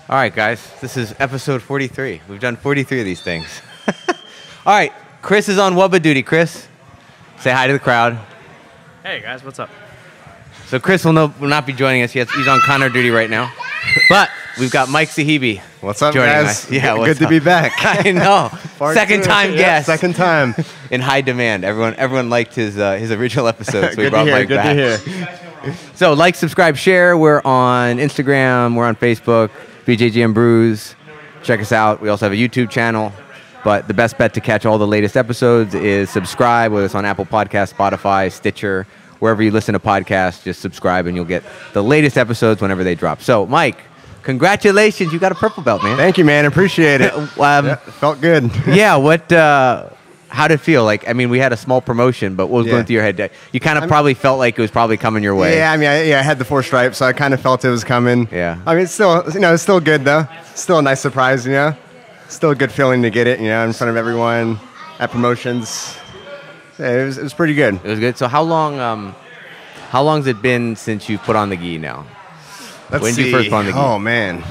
All right, guys. This is episode 43. We've done 43 of these things. All right. Chris is on Wubba duty. Chris, say hi to the crowd. Hey, guys. What's up? So Chris will not be joining us. He's on Connor duty right now. But we've got Mike Sahebi. What's up, joining guys? us. Yeah, good to be back. I know. Second time guest. Second time. In high demand. Everyone liked his original episode, so we brought Mike back. Good to hear. So like, subscribe, share. We're on Instagram. We're on Facebook. BJJ and Brews. Check us out. We also have a YouTube channel. But the best bet to catch all the latest episodes is subscribe, whether it's on Apple Podcasts, Spotify, Stitcher, wherever you listen to podcasts. Just subscribe and you'll get the latest episodes whenever they drop. So, Mike, congratulations. You got a purple belt, man. Thank you, man. Appreciate it. Felt good. Yeah, how did it feel? Like, I mean, we had a small promotion, but what was going through your head? You kind of probably felt like it was probably coming your way. Yeah, I mean, I had the 4 stripes, so I kind of felt it was coming. Yeah. I mean, it's still good, though. Still a nice surprise, Still a good feeling to get it, in front of everyone at promotions. Yeah, it was pretty good. It was good. So how long's it been since you put on the gi now? When did you first put on the gi? Oh, man.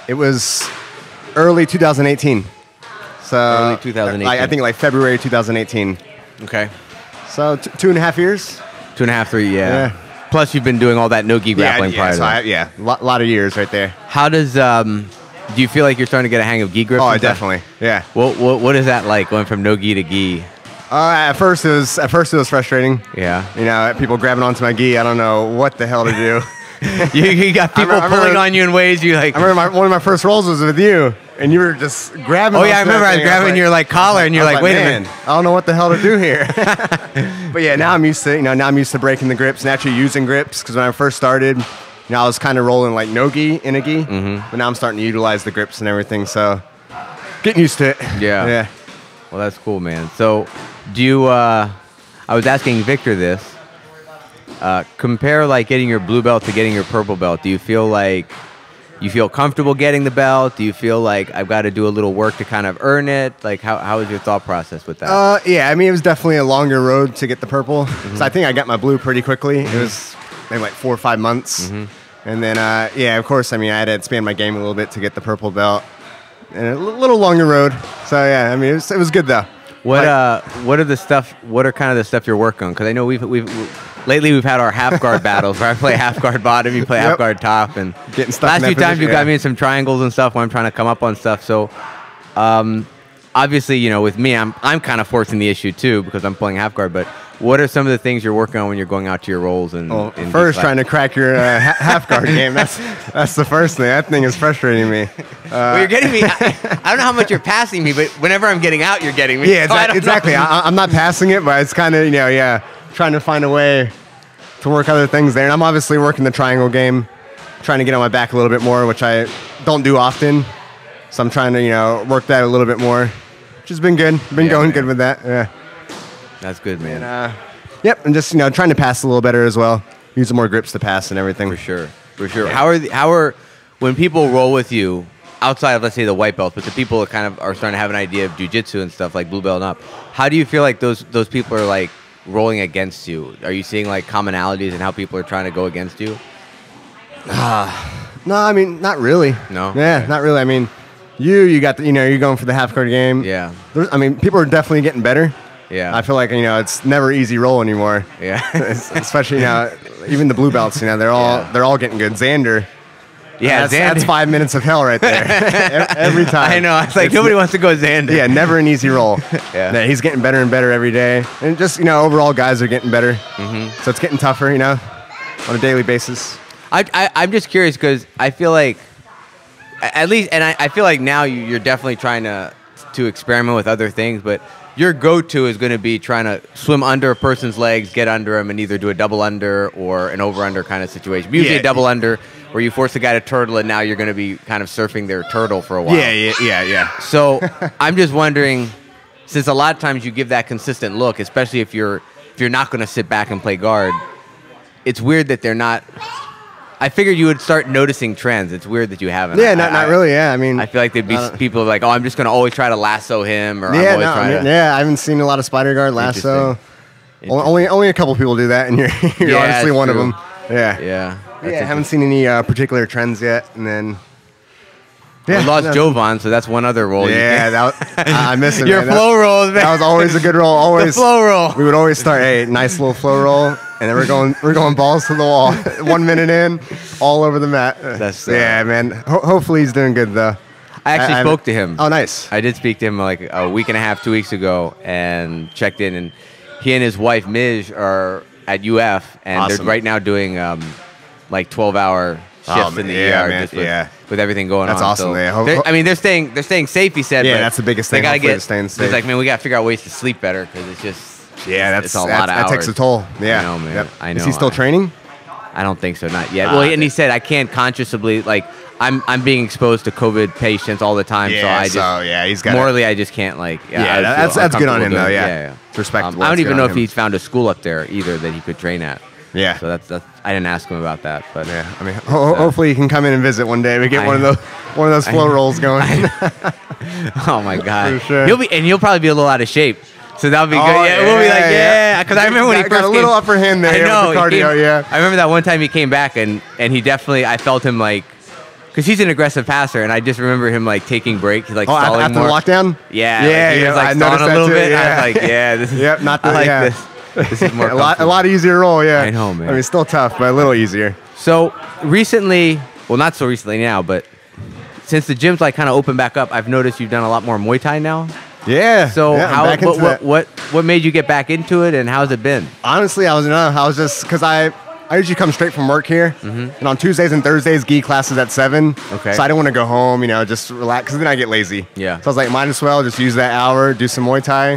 It was early 2018. So early 2018. I think like February 2018. Okay. So 2.5 years. 2.5, 3, yeah. Plus, you've been doing all that no gi grappling prior to that. A lot of years right there. How does do you feel like you're starting to get a hang of gi grips? Oh, definitely. Yeah. What is that like going from no gi to gi? At first it was frustrating. Yeah. People grabbing onto my gi. I don't know what the hell to do. you got people pulling on you in ways you like. I remember one of my first rolls was with you, and you were just grabbing. Oh yeah, I remember I was grabbing your collar, and you're like, wait a minute, I don't know what the hell to do here. But yeah, now I'm used to now I'm used to breaking the grips and actually using grips, because when I first started, I was kind of rolling like no gi in a gi, but now I'm starting to utilize the grips and everything. So getting used to it. Yeah. Well, that's cool, man. So do you? I was asking Victor this. Compare like getting your blue belt to getting your purple belt. Do you feel like you feel comfortable getting the belt? Do you feel like I've got to do a little work to kind of earn it? Like how was your thought process with that? Yeah, I mean, it was definitely a longer road to get the purple. So I think I got my blue pretty quickly. It was maybe like 4 or 5 months. And then, of course, I mean, I had to expand my game a little bit to get the purple belt. And a little longer road. So yeah, I mean, it was good though. What are kind of the stuff you're working on? Because I know lately we've had our half guard battles where I play half guard bottom, you play half guard top, and getting stuck. Last few times you got me in some triangles and stuff when I'm trying to come up on stuff. So obviously, with me, I'm kind of forcing the issue too because I'm playing half guard. But what are some of the things you're working on when you're going out to your rolls? And first, trying to crack your half guard game. That's the first thing. That thing is frustrating me. Well, you're getting me. I don't know how much you're passing me, but whenever I'm getting out, you're getting me. Yeah, exactly. I'm not passing it, but it's kind of trying to find a way to work other things there. And I'm obviously working the triangle game, trying to get on my back a little bit more, which I don't do often. So I'm trying to work that a little bit more, which has been good. Going good with that. Yeah. That's good, man. And, and just trying to pass a little better as well, using more grips to pass and everything. For sure. Yeah. How are when people roll with you outside of, let's say, the white belt, but the people that kind of are starting to have an idea of jiu-jitsu and stuff like blue belt and up, how do you feel like those people are like rolling against you? Are you seeing like commonalities in how people are trying to go against you? No, I mean, not really. No? Yeah, not really. I mean, you got you're going for the half guard game. Yeah. I mean, people are definitely getting better. Yeah. I feel like, it's never easy roll anymore. Yeah. Especially even the blue belts, they're all getting good. Zander. Yeah, that's 5 minutes of hell right there. Every time. I know. It's like nobody wants to go Zander. Yeah, never an easy roll. Yeah. He's getting better and better every day. And just, overall guys are getting better. So it's getting tougher, on a daily basis. I'm just curious because I feel like, at least, and I feel like now you're definitely trying to experiment with other things, but your go-to is going to be trying to swim under a person's legs, get under them, and either do a double under or an over-under kind of situation. Usually a double under where you force the guy to turtle, and now you're going to be kind of surfing their turtle for a while. Yeah. So I'm just wondering, since a lot of times you give that consistent look, especially if you're not going to sit back and play guard, it's weird that they're not. I figured you would start noticing trends. It's weird that you haven't. Yeah, not really. Yeah, I mean, I feel like there'd be people like, oh, I'm just going to always try to lasso him, or I haven't seen a lot of spider guard lasso. Only a couple people do that, and you're honestly one of them. Yeah. Yeah, I haven't seen any particular trends yet. And then We lost Jovan, so that's one other role. Yeah, I miss him. Your man. flow rolls, man. That was always a good roll. Always the flow roll. We would always start a nice little flow roll, and then we're going balls to the wall. 1 minute in, all over the mat. That's yeah, man. Hopefully he's doing good though. I actually spoke to him. Oh, nice. I did speak to him like a week and a half, 2 weeks ago, and checked in. And he and his wife Mij are at UF, and Awesome. they're right now doing like 12-hour shifts in the ER, man. just with everything going That's on. awesome, So man. I mean, they're staying safe. He said. Yeah, but that's the biggest thing. They gotta Hopefully get. they're staying safe. He's like, man, we gotta figure out ways to sleep better because it's just. Yeah, it's a lot of that hours. takes a toll. Yeah, I know, man. Yep. I know. Is he still training? I don't think so, not yet. Well, and he said I can't consciously like I'm being exposed to COVID patients all the time, so I just he's got morally I just can't like. Yeah, that's good on him though. Yeah, it's respectable. I don't That's even good know on if him. he's found a school up there either that he could train at. Yeah. So that's I didn't ask him about that, but Yeah, I mean, hopefully he can come in and visit one day. We get one of those flow rolls going. oh my god, For sure. he'll probably be a little out of shape. So that'll be good. Oh, Yeah, we'll be like, because I remember when he first got a little upper hand there. I know. With the cardio, yeah. I remember that one time he came back and he definitely, I felt him like, because he's an aggressive passer, and I just remember him like taking breaks, like stalling after more. the lockdown. Yeah, yeah, he was I like noticed stalling a that little too, bit. yeah. I was like, yeah, this is. Yep, not the, I like yeah. this. This is more a lot easier to roll. Yeah, I know, man. I mean, still tough, but a little easier. So recently, well, not so recently now, but since the gym's like kind of opened back up, I've noticed you've done a lot more Muay Thai now. Yeah. So yeah, how back into that. what made you get back into it, and how's it been? Honestly, I was just because I usually come straight from work here, and on Tuesdays and Thursdays, gi classes at 7. Okay. So I didn't want to go home, just relax, because then I get lazy. Yeah. So I was like, might as well just use that hour, do some Muay Thai,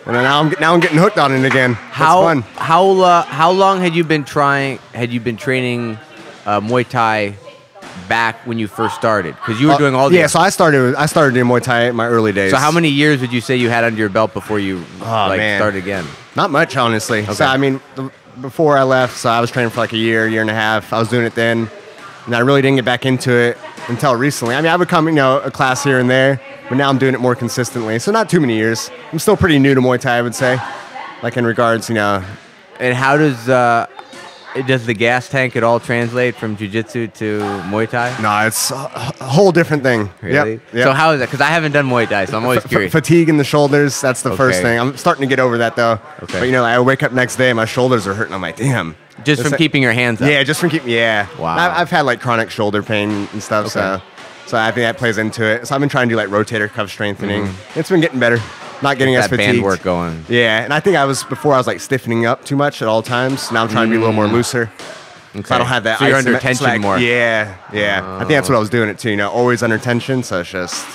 and then now I'm getting hooked on it again. It's fun. How long had you been training Muay Thai back when you first started? Because you were doing all the so I started doing Muay Thai in my early days. So how many years would you say you had under your belt before you man. started again? Not much, honestly. Okay. So I mean, before I left, so I was training for like a year and a half. I was doing it then, and I really didn't get back into it until recently. I mean, I would come, a class here and there, but now I'm doing it more consistently. So not too many years. I'm still pretty new to Muay Thai, I would say. Like in regards, And how does the gas tank at all translate from Jiu-Jitsu to Muay Thai? No, it's a whole different thing. Really? Yep. So how is that? Because I haven't done Muay Thai, so I'm always curious. Fatigue in the shoulders, that's the first Okay. thing. I'm starting to get over that, though. Okay. But, I wake up next day, my shoulders are hurting. I'm like, damn. Just from keeping your hands up? Yeah, just from keeping, yeah. Wow. I've had, like, chronic shoulder pain and stuff, Okay. so I think that plays into it. So I've been trying to do, like, rotator cuff strengthening. It's been getting better. Not getting as that fatigued. band work going. Yeah, and I think before I was, like, stiffening up too much at all times. Now I'm trying to be a little more looser. Okay. So I don't have that. So you're under isometric- tension like, more. Yeah. I think that's what I was doing it too. Always under tension, so it's just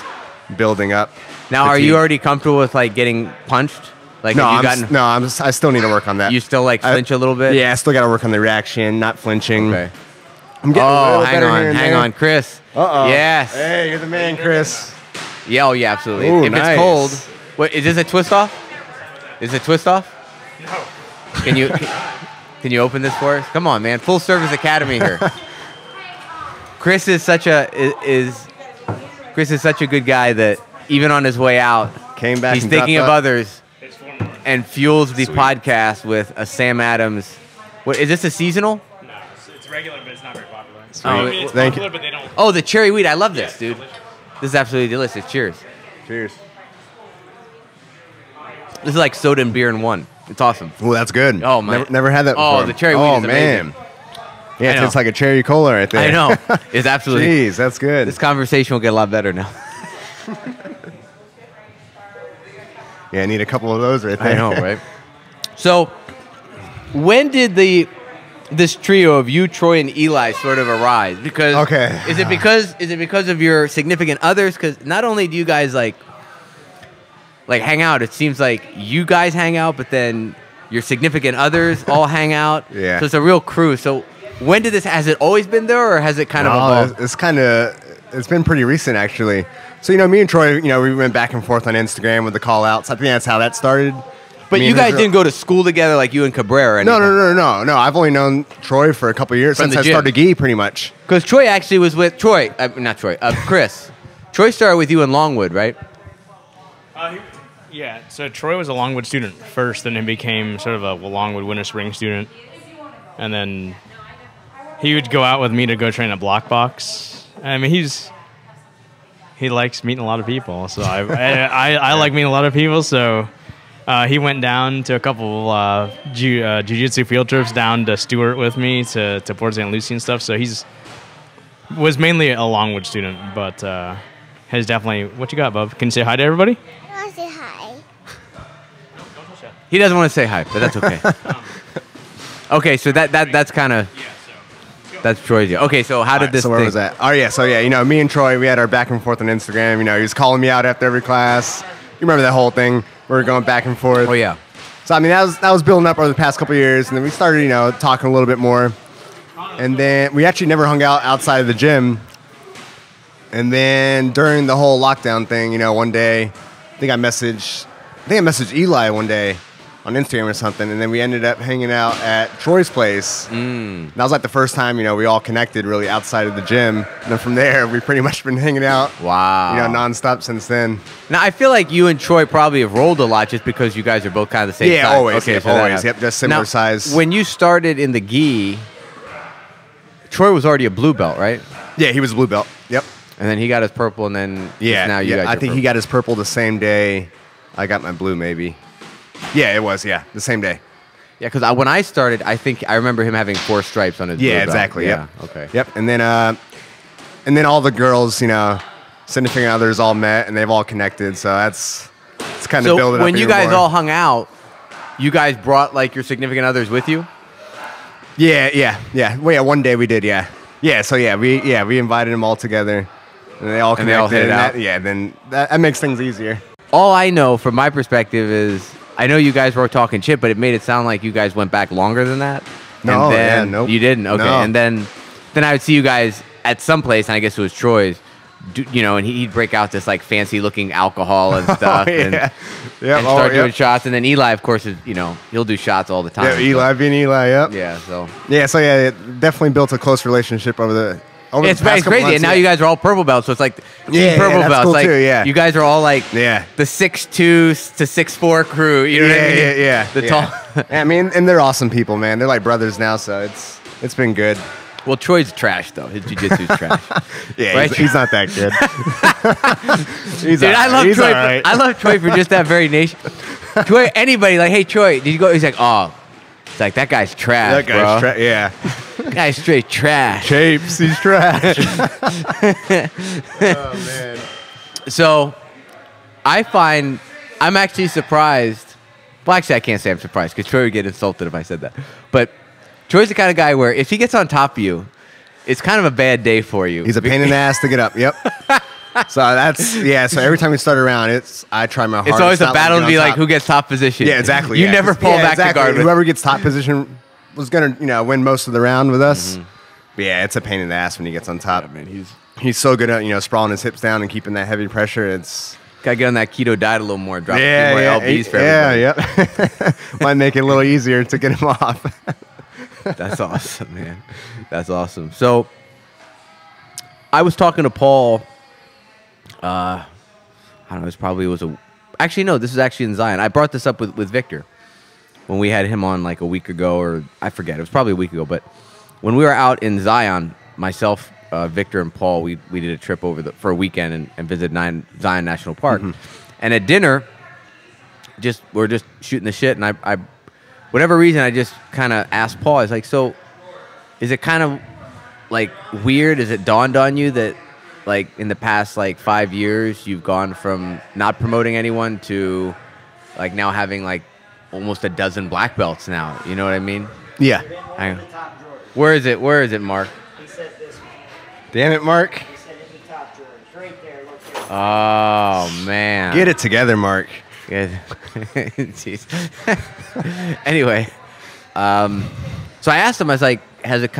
building up. Now, are you fatigue. already comfortable with like getting punched? Like, No, have you gotten? I still need to work on that. You still like flinch a little bit? Yeah, I still got to work on the reaction, not flinching. Okay. I'm getting a Oh, little hang better here on, and hang there. on, Chris. Uh-oh. Yes. Hey, you're the man, Chris. Yeah, oh yeah, absolutely. Ooh, if nice. it's cold, what is this a twist off? Is it a twist off? No. Can you open this for us? Come on, man. Full service academy here. Chris is such a good guy that even on his way out, Came back he's and thinking of dropped up. others and fuels the podcast with a Sam Adams. What is this, a seasonal? No, it's regular, but it's not very popular. Oh, I mean, it's thank popular, you. but they don't. Oh, the cherry wheat. I love this, dude. This is absolutely delicious. Cheers. Cheers. This is like soda and beer in one. It's awesome. Oh, that's good. Oh, man. Never had that before. Oh, the cherry wheat is amazing. Yeah, I it know. tastes like a cherry cola right there. I know. It's absolutely. Jeez, that's good. This conversation will get a lot better now. Yeah, I need a couple of those right there. I know, right? So, when did this trio of you, Troy, and Eli sort of arise? Because Okay. is it because of your significant others? Because not only do you guys like hang out, it seems like you guys hang out, but then your significant others all hang out. Yeah. So it's a real crew. So when did this? Has it always been there, or has it kind of evolved? It's been pretty recent actually. So me and Troy, we went back and forth on Instagram with the call outs. I think that's how that started. But Me you and guys his- didn't go to school together like you and Cabrera. Or No. I've only known Troy for a couple of years From since the I gym. started gi, pretty much. Because Troy actually was with Chris. Troy started with you in Longwood, right? Yeah, so Troy was a Longwood student first, then he became sort of a Longwood Winter Spring student. And then he would go out with me to go train at Block Box. I mean, he likes meeting a lot of people, so I like meeting a lot of people. So he went down to a couple jiu-jitsu field trips down to Stewart with me to Port St. Lucie and stuff. So was mainly a Longwood student, but has definitely. What you got, bub? Can you say hi to everybody? I want to say hi. He doesn't want to say hi, but that's okay. Okay, so that's kind of that's Troy's deal. Okay, so how did this? So where was that? Oh yeah, so yeah, you know, me and Troy, we had our back and forth on Instagram. You know, he was calling me out after every class. You remember that whole thing? We were going back and forth. Oh yeah. So I mean, that was building up over the past couple of years, and then we started, you know, talking a little bit more. And then we actually never hung out outside of the gym. And then during the whole lockdown thing, you know, one day, I think I messaged Eli one day on Instagram or something, and then we ended up hanging out at Troy's place. That was like the first time, you know, we all connected really outside of the gym. And then from there, we've pretty much been hanging out, Wow. you know, nonstop since then. Now I feel like you and Troy probably have rolled a lot just because you guys are both kind of the same Yeah, size. always. Okay, Yep, so that always. happens. Yep, just similar Now, size. When you started in the gi, Troy was already a blue belt, right? Yeah, he was a blue belt. Yep. And then he got his purple, and then now you got I your think he got his purple the same day I got my blue, maybe. Yeah, it was. Yeah, the same day. Yeah, because when I started, I think I remember him having 4 stripes on his blue Yeah, belt. exactly. Yeah, Yep. okay. Yep. And then all the girls, you know, significant others all met and they've all connected. So it's kind of building So up. when you even guys more. all hung out, you guys brought like your significant others with you? Yeah. Well, yeah, one day we did. Yeah. So we invited them all together, and they all connected. And they all hit it out. Then that makes things easier. All I know from my perspective is I know you guys were talking shit, but it made it sound like you guys went back longer than that. No, and then yeah, nope. You didn't? Okay. No. And then I would see you guys at some place, and I guess it was Troy's, you know, and he'd break out this like fancy looking alcohol and stuff. And start doing shots. And then Eli, of course, is, you know, he'll do shots all the time. Yeah, Eli being Eli, yep. Yeah, so. Yeah, so yeah, it definitely built a close relationship over the It's past couple crazy, months, and now yeah. you guys are all purple belts, so it's like Yeah, purple that's belts. cool like too, yeah. you guys are all like Yeah. the 6'2" to 6'4" crew. You know what I mean? Yeah. The yeah. tall. I mean, and they're awesome people, man. They're like brothers now, so it's been good. Well, Troy's trash though. His jiu-jitsu's trash. Yeah, Right? he's not that good. Dude, I love he's Troy. all right. I love Troy for just that very nation. Troy, anybody like, hey Troy, did you go? He's like, oh, it's like that guy's trash, That guy's bro. yeah. That guy's straight trash. Chapes, he's trash. Oh man. So, I'm actually surprised. Well, actually, I can't say I'm surprised because Troy would get insulted if I said that. But Troy's the kind of guy where if he gets on top of you, it's kind of a bad day for you. He's a pain in the ass to get up. Yep. So So every time we start around, I try my hardest. It's always a not battle to get be on like top. who gets top position. Yeah, exactly. You yeah. never pull back the guard. Whoever gets top position was gonna, win most of the round with us. But yeah, it's a pain in the ass when he gets on top. Yeah, man, He's so good at sprawling his hips down and keeping that heavy pressure. It's gotta get on that keto diet a little more. Drop a few more lbs for everybody. Yeah. Might make it a little easier to get him off. That's awesome, man. That's awesome. So, I was talking to Paul. I don't know. Actually, no. This is actually in Zion. I brought this up with Victor when we had him on like a week ago, or I forget. It was probably a week ago. But when we were out in Zion, myself, Victor, and Paul, we did a trip for a weekend and visited Zion National Park. And at dinner, we're just shooting the shit, and I whatever reason, I just kind of asked Paul. I was like, so is it kind of like weird? Is it dawned on you that like in the past like 5 years you've gone from not promoting anyone to like now having like almost a dozen black belts now? You know what I mean? Yeah. Hang on. Where is it, Mark? He said this one. Damn it, Mark. He said in the top drawer. It's right there. Look there. Oh man. Get it together, Mark. Good. Jeez. Anyway, so I asked him. I was like, "Has it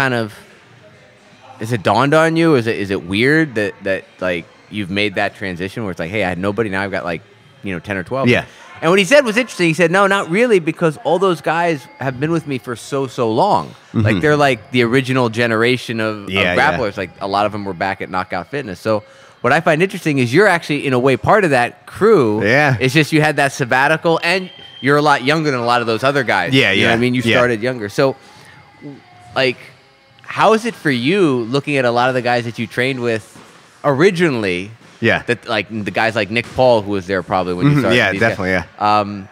dawned on you? Is it weird that like you've made that transition where it's like, hey, I had nobody, now I've got like 10 or 12." Yeah. And what he said was interesting. He said, "No, not really, because all those guys have been with me for so long. Like they're like the original generation of grapplers. Like a lot of them were back at Knockout Fitness. So." What I find interesting is you're actually, in a way, part of that crew. Yeah. It's just you had that sabbatical, and you're a lot younger than a lot of those other guys. Yeah, You know what I mean? You started younger. So, like, how is it for you looking at a lot of the guys that you trained with originally? Yeah. That like the guys like Nick Paul, who was there probably when you started. Yeah, these definitely. guys, Yeah.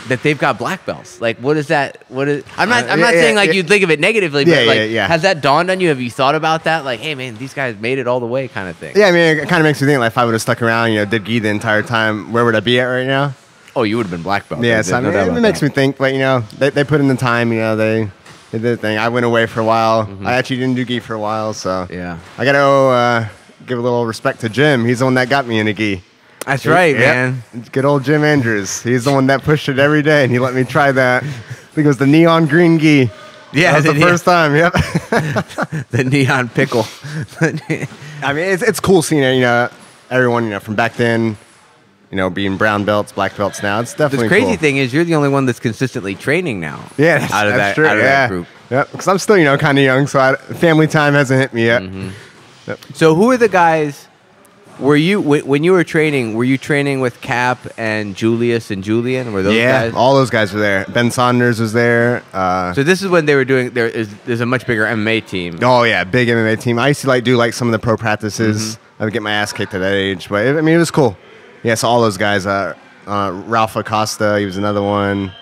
that they've got black belts. Like, what is that? What is? I'm not yeah, saying like yeah. you'd think of it negatively, Yeah, but like, yeah, yeah. has that dawned on you? Have you thought about that? Like, hey man, these guys made it all the way, kind of thing. Yeah, I mean, it kind of makes me think, like, if I would have stuck around, did gi the entire time, where would I be at right now? Oh, you would have been black belt. Yeah, There's so I no mean, doubt it about makes that. me think, like, they put in the time, they did the thing. I went away for a while. I actually didn't do gi for a while, so Yeah. I got to give a little respect to Jim. He's the one that got me into gi. That's right, Yep. man. Good old Jim Andrews. He's the one that pushed it every day, and he let me try that. I think it was the neon green gi. Yeah, That was the first time. Yep. the neon pickle. I mean, it's cool seeing everyone from back then, being brown belts, black belts now. It's The definitely crazy cool. thing is, you're the only one that's consistently training now. Yeah, out of that's that true. out of yeah. that group. Yep. Because I'm still kind of young, so family time hasn't hit me yet. So who are the guys? Were you when you were training? Were you training with Cap and Julius and Julian? Were those Yeah, guys? all those guys were there. Ben Saunders was there. So this is when they were doing. There's a much bigger MMA team. Oh yeah, big MMA team. I used to do some of the pro practices. I would get my ass kicked at that age, but it was cool. Yeah, so all those guys. Ralph Acosta, he was another one.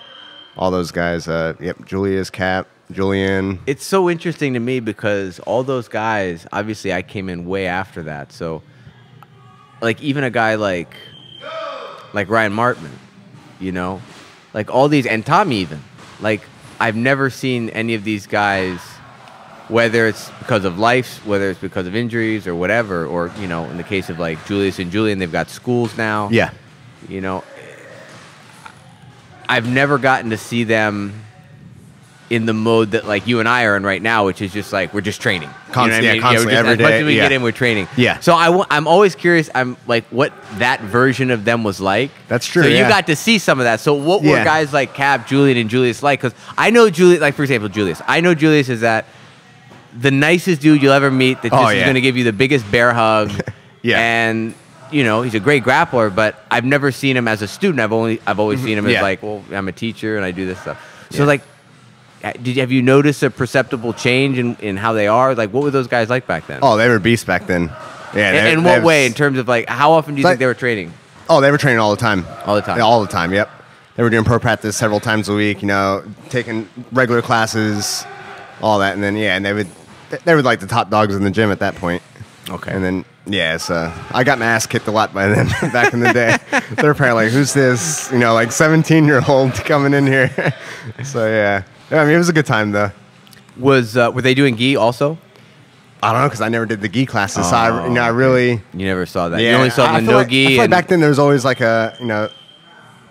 All those guys. Yep, Julius, Cap, Julian. It's so interesting to me because all those guys. Obviously, I came in way after that. So, like even a guy like Ryan Martman, like all these, and Tommy even. Like I've never seen any of these guys. Whether it's because of life, whether it's because of injuries or whatever, or in the case of like Julius and Julian, they've got schools now. Yeah. I've never gotten to see them in the mode that like you and I are in right now, which is just like we're just training. Constantly, Constantly, every as much day, as we yeah. get in, we're training. Yeah. So I'm always curious. I'm like, what that version of them was like. That's true, So you yeah. got to see some of that. So what were Yeah. guys like Cap, Julian, and Julius like? Because I know Julius, like for example, Julius. I know Julius is that the nicest dude you'll ever meet. That just is yeah. going to give you the biggest bear hug. Yeah. And he's a great grappler, but I've never seen him as a student. I've always seen him as Yeah. like, well, I'm a teacher and I do this stuff. So Yeah. like, have you noticed a perceptible change in how they are? Like, what were those guys like back then? Oh, they were beasts back then. Yeah. in what way? In terms of like, how often do you think they were training? Oh, they were training all the time. All the time? Yeah, all the time. Yep. They were doing pro practice several times a week. Taking regular classes, all that, and then and they were like the top dogs in the gym at that point. Okay. And then I got my ass kicked a lot by them back in the day. They're probably like, who's this? Like 17-year-old coming in here. So yeah. I mean, it was a good time though. Were they doing gi also? I don't know because I never did the gi classes. So I really. You never saw that. Yeah, You only saw the I feel no like, gi. I feel like and back then there was always like a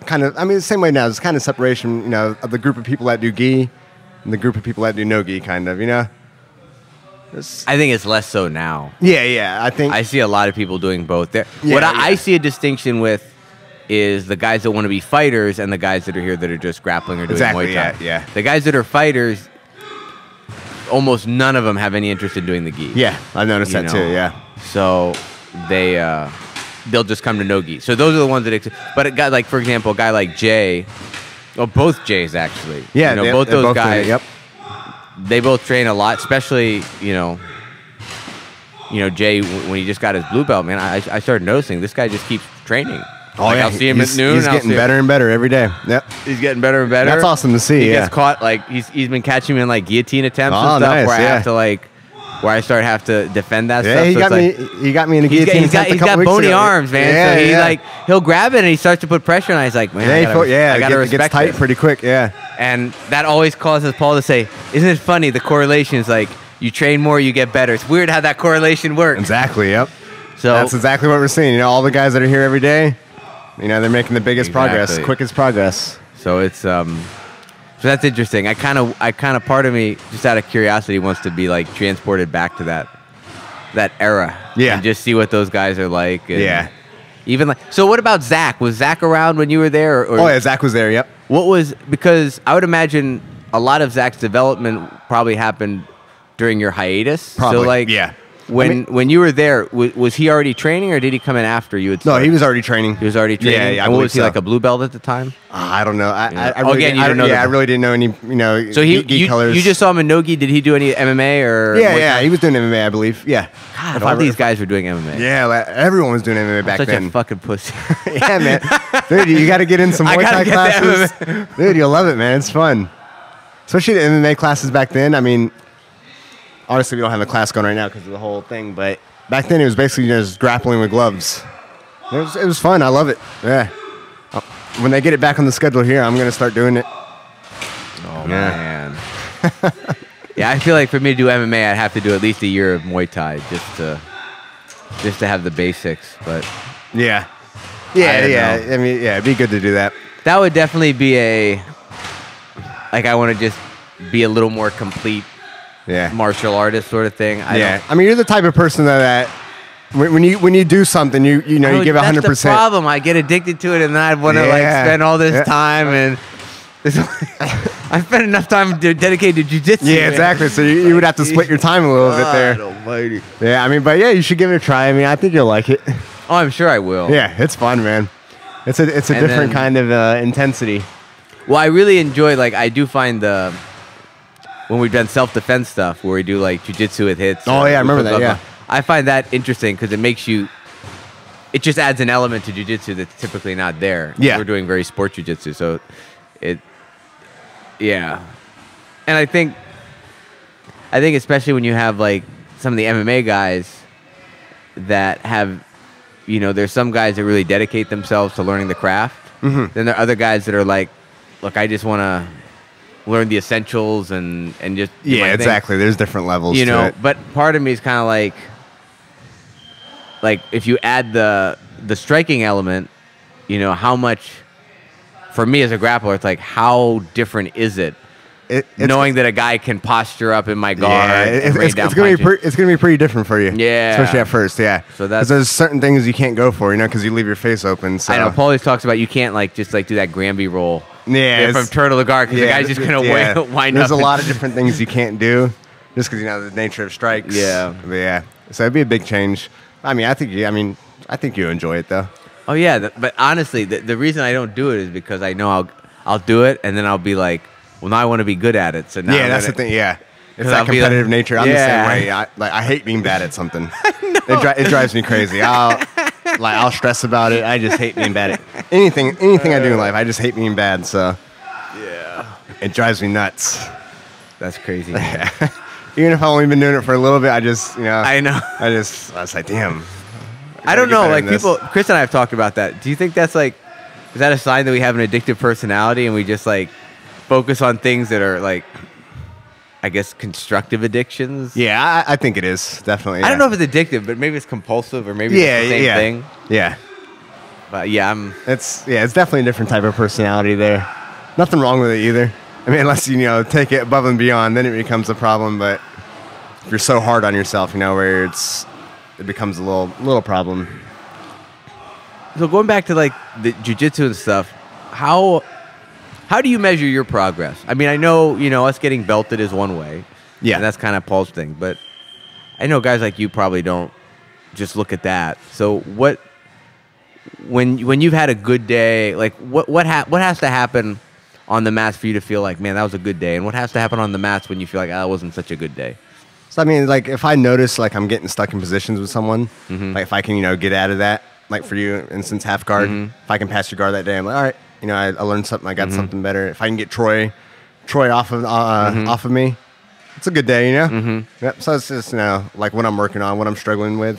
kind of. I mean, the same way now. There's kind of separation. Of the group of people that do gi and the group of people that do no gi. Kind of. I think it's less so now. Yeah. I think. I see a lot of people doing both. There. Yeah, What I yeah. see a distinction with is the guys that want to be fighters and the guys that are here that are just grappling or doing Exactly, Muay Thai. yeah. The guys that are fighters, almost none of them have any interest in doing the gi. Yeah, I've noticed that too. Yeah. So they'll just come to no gi. So those are the ones that. But a guy like, for example, a guy like Jay, well, both Jays actually. Yeah. Both they're those doing guys. it, Yep. They both train a lot, especially Jay when he just got his blue belt. Man, I started noticing this guy just keeps training. I'll see him at noon. He's getting better and better every day. Yep. He's getting better and better. That's awesome to see. He Yeah. gets caught like he's been catching me in like guillotine attempts Oh, and stuff nice, where I yeah. have to where I have to defend that Yeah, stuff. he So got it's me. He got me in a He's guillotine. got attempt a couple weeks bony ago. arms, man. Yeah, so he yeah. he'll grab it and he starts to put pressure on. He's like, man, I gotta it respect gets tight this. pretty quick. Yeah. And that always causes Paul to say, "Isn't it funny? The correlation is like you train more, you get better." It's weird how that correlation works. Exactly. Yep. So That's exactly what we're seeing. All the guys that are here every day, they're making the biggest progress, Exactly. quickest progress. So it's so that's interesting. I kind of part of me just out of curiosity wants to be like transported back to that era. Yeah. And just see what those guys are like. And Yeah. Even like, so what about Zach? Was Zach around when you were there? Or Oh yeah, Zach was there. Yep. because I would imagine a lot of Zach's development probably happened during your hiatus. Probably. So like, yeah. When you were there, was he already training, or did he come in after you? No, he was already training. He was already training. Yeah, And what was he, like a blue belt at the time? I don't know. I Oh, really again, didn't, you didn't know I the- really didn't know any, So gi colors. you just saw him in Nogi. Did he do any MMA or? Yeah, Muay yeah, Thai? he was doing MMA, I believe. Yeah. God, If all I- these guys were doing MMA. Yeah, everyone was doing MMA back Such then. a fucking pussy. Yeah, man. Dude, you got to get in some I Muay gotta Thai get the classes. Dude, you'll love it, man. It's fun. Especially the MMA classes back then. I mean, obviously we don't have a class going right now because of the whole thing, but back then it was basically just grappling with gloves. It was fun. I love it. Yeah. When they get it back on the schedule here, I'm going to start doing it. Oh man. Yeah, I feel like for me to do MMA, I'd have to do at least a year of Muay Thai just to have the basics. But Yeah. I Yeah, don't yeah. know. I mean, yeah, it'd be good to do that. that would definitely be I want to just be a little more complete Yeah. martial artist sort of thing. Yeah. I mean, you're the type of person that when you do something, you give That's 100%. the problem. I get addicted to it, and then I want to Yeah. spend all this Yeah. time and. I spent enough time dedicated to jiu-jitsu. Yeah, man. exactly. So you would have to split your time a little bit there. God almighty. Yeah, I mean, but yeah, you should give it a try. I mean, I think you'll like it. Oh, I'm sure I will. Yeah, it's fun, man. It's a And different then- kind of intensity. Well, I really enjoy, I do find when we've done self-defense stuff where we do jiu-jitsu with hits. Oh, yeah, I remember that, yeah. I find that interesting because it just adds an element to jiu-jitsu that's typically not there. Yeah. We're doing very sport jiu-jitsu, so yeah. And I think especially when you have some of the MMA guys that have, there's some guys that really dedicate themselves to learning the craft. Mm-hmm. Then there are other guys that are like, look, I just want to learn the essentials and just do Yeah, my thing. exactly. There's different levels to it. But part of me is kind of like if you add the striking element, how much, for me as a grappler, it's like, how different is it? It's Knowing that a guy can posture up in my guard Yeah, and rain it's down gonna punches. it's gonna be pretty different for you. Yeah. especially at first. Yeah. So 'Cause that's- there's certain things you can't go for, because you leave your face open. So I know. Paul always talks about you can't just do that Granby roll. Yeah, From it's- turtle to guard because the guy's just gonna wind up. There's a lot of different things you can't do, just because the nature of strikes. Yeah. But yeah. So it'd be a big change. I mean, I think you enjoy it though. Oh yeah, but honestly, the reason I don't do it is because I know I'll do it and then I'll be like, well, now I want to be good at it. So now Yeah, I'm that's gonna- the thing. Yeah. It's 'Cause that I'll be competitive like- nature. I'm Yeah. the same way. I hate being bad at something. It drives me crazy. I'll stress about it. I just hate being bad at anything I do in life. I just hate being bad. So Yeah, it drives me nuts. that's crazy. Even if I've only been doing it for a little bit, I just I know. I was like, damn. I don't get know. better Like than this. people, Chris and I have talked about that. Do you think that's is that a sign that we have an addictive personality and we just focus on things that are I guess constructive addictions? Yeah, I think it is definitely. I don't know if it's addictive, but maybe it's compulsive or maybe Yeah, it's the same thing. Yeah, But yeah, it's definitely a different type of personality there. Nothing wrong with it either. I mean, unless you take it above and beyond, then it becomes a problem. But if you're so hard on yourself, where it becomes a little problem. So going back to the jiu-jitsu and stuff, how do you measure your progress? I mean, I know, us getting belted is one way. Yeah. And that's kind of Paul's thing. But I know guys like you probably don't just look at that. So when you've had a good day, what has to happen on the mats for you to feel like, man, that was a good day? And what has to happen on the mats when you feel like, that wasn't such a good day? So I mean, if I notice I'm getting stuck in positions with someone, if I can get out of that, for you, instance, half guard, if I can pass your guard that day, I'm like, all right, I learned something, I got something better. If I can get Troy off of me, it's a good day, Yep. So it's just what I'm working on, what I'm struggling with.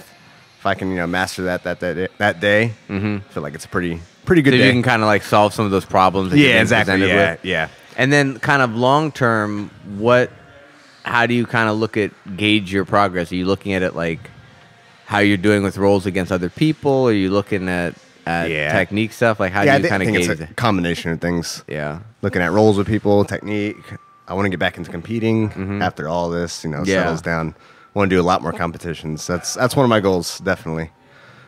If I can master that day, I feel like it's a pretty good So day. you can kind of solve some of those problems that you're Yeah, being exactly. presented Yeah, with. yeah. And then kind of long term, how do you kind of gauge your progress? Are you looking at it how you're doing with rolls against other people? Are you looking at technique stuff? How do you kind of think gauge it's a it? combination of things. Yeah. Looking at rolls with people, technique. I want to get back into competing after all this, Yeah. settles down. I want to do a lot more competitions. That's one of my goals, definitely.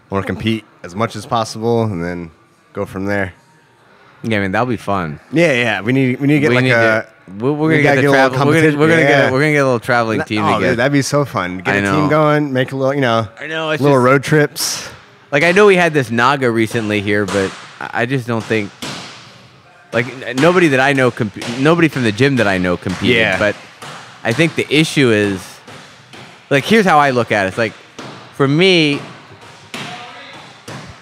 I want to compete as much as possible and then go from there. Yeah, I mean, that'll be fun. Yeah, yeah. We need to get We're We gonna gotta get the get a little travel. We're gonna competition. we're gonna get a little traveling team Oh, together. dude, that'd be so fun. Get I a know. team going, make a little, I know. It's little just, road trips. like I know we had this Naga recently here, but I just don't think like nobody that I know, nobody from the gym that I know competed. Yeah. But I think the issue is like here's how I look at it. It's like for me,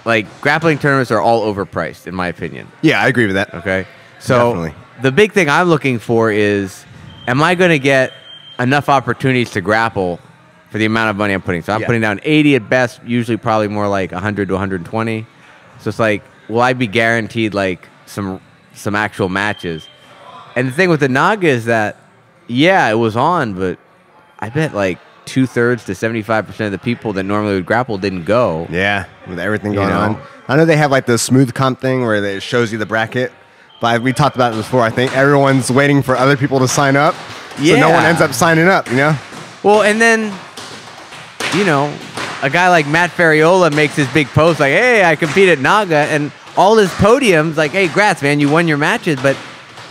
like grappling tournaments are all overpriced in my opinion. Yeah, I agree with that. Okay. So Definitely. the big thing I'm looking for is, am I going to get enough opportunities to grapple for the amount of money I'm putting? So I'm Yeah. putting down 80 at best, usually probably more like 100 to 120. So it's like, will I be guaranteed like some actual matches? And the thing with the Naga is that, yeah, it was on, but I bet like 2/3 to 75% of the people that normally would grapple didn't go. Yeah, with everything going know? on. I know they have like the smooth comp thing where it shows you the bracket. But we talked about it before. I think everyone's waiting for other people to sign up. So no one Yeah. ends up signing up, you know? Well, and then, you know, a guy like Matt Ferriola makes his big post like, hey, I competed at Naga, and all his podiums, like, hey, grats, man, you won your matches, but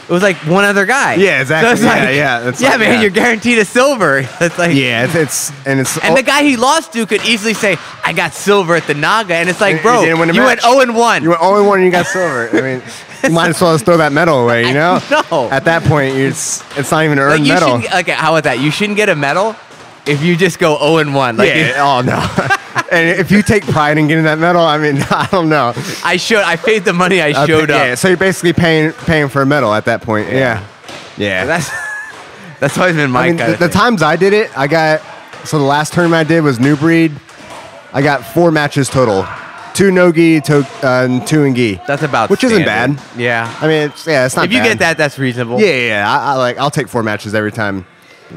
it was like one other guy. Yeah, exactly. So it's Yeah, like, yeah, it's yeah, like, man, yeah. you're guaranteed a silver. It's like, Yeah, it's and the guy he lost to could easily say, I got silver at the Naga, and it's like, And bro, you didn't win a you went match. 0-1. You went 0-1 and you got silver. I mean, you might as well just throw that medal away, you know? know. At that point, it's not even an Like, earned you medal. shouldn't- okay, how about that? You shouldn't get a medal if you just go 0-1. Like, Yeah, oh no. And if you take pride in getting that medal, I mean, I don't know. I paid the money, I showed up. Yeah, so you're basically paying for a medal at that point. Yeah. Yeah. That's always been my I mean, kind of the thing. times I did it, so the last tournament I did was New Breed. I got 4 matches total. 2 no-gi, and 2 in gi. That's about Which isn't standard. bad. Yeah. I mean, it's not If you bad. get that, that's reasonable. Yeah. I'll take 4 matches every time.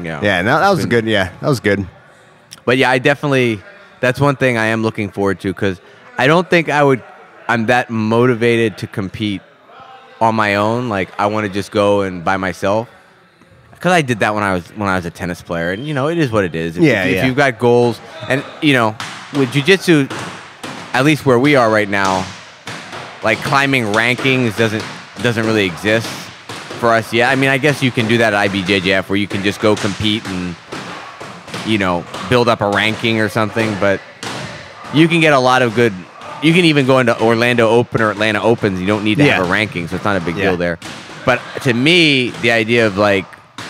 Yeah, no, that was good. Yeah, that was good. But yeah, that's one thing I am looking forward to because I don't think I'm that motivated to compete on my own. Like I want to just go and by myself. Because I did that when I was a tennis player, and you know it is what it is. If you've got goals, and you know, with jiu-jitsu, at least where we are right now, like climbing rankings doesn't really exist for us yet. I mean, I guess you can do that at IBJJF where you can just go compete and you know build up a ranking or something. But you can get a lot of good. You can even go into Orlando Open or Atlanta Opens. You don't need to have a ranking, so it's not a big deal there. But to me, the idea of like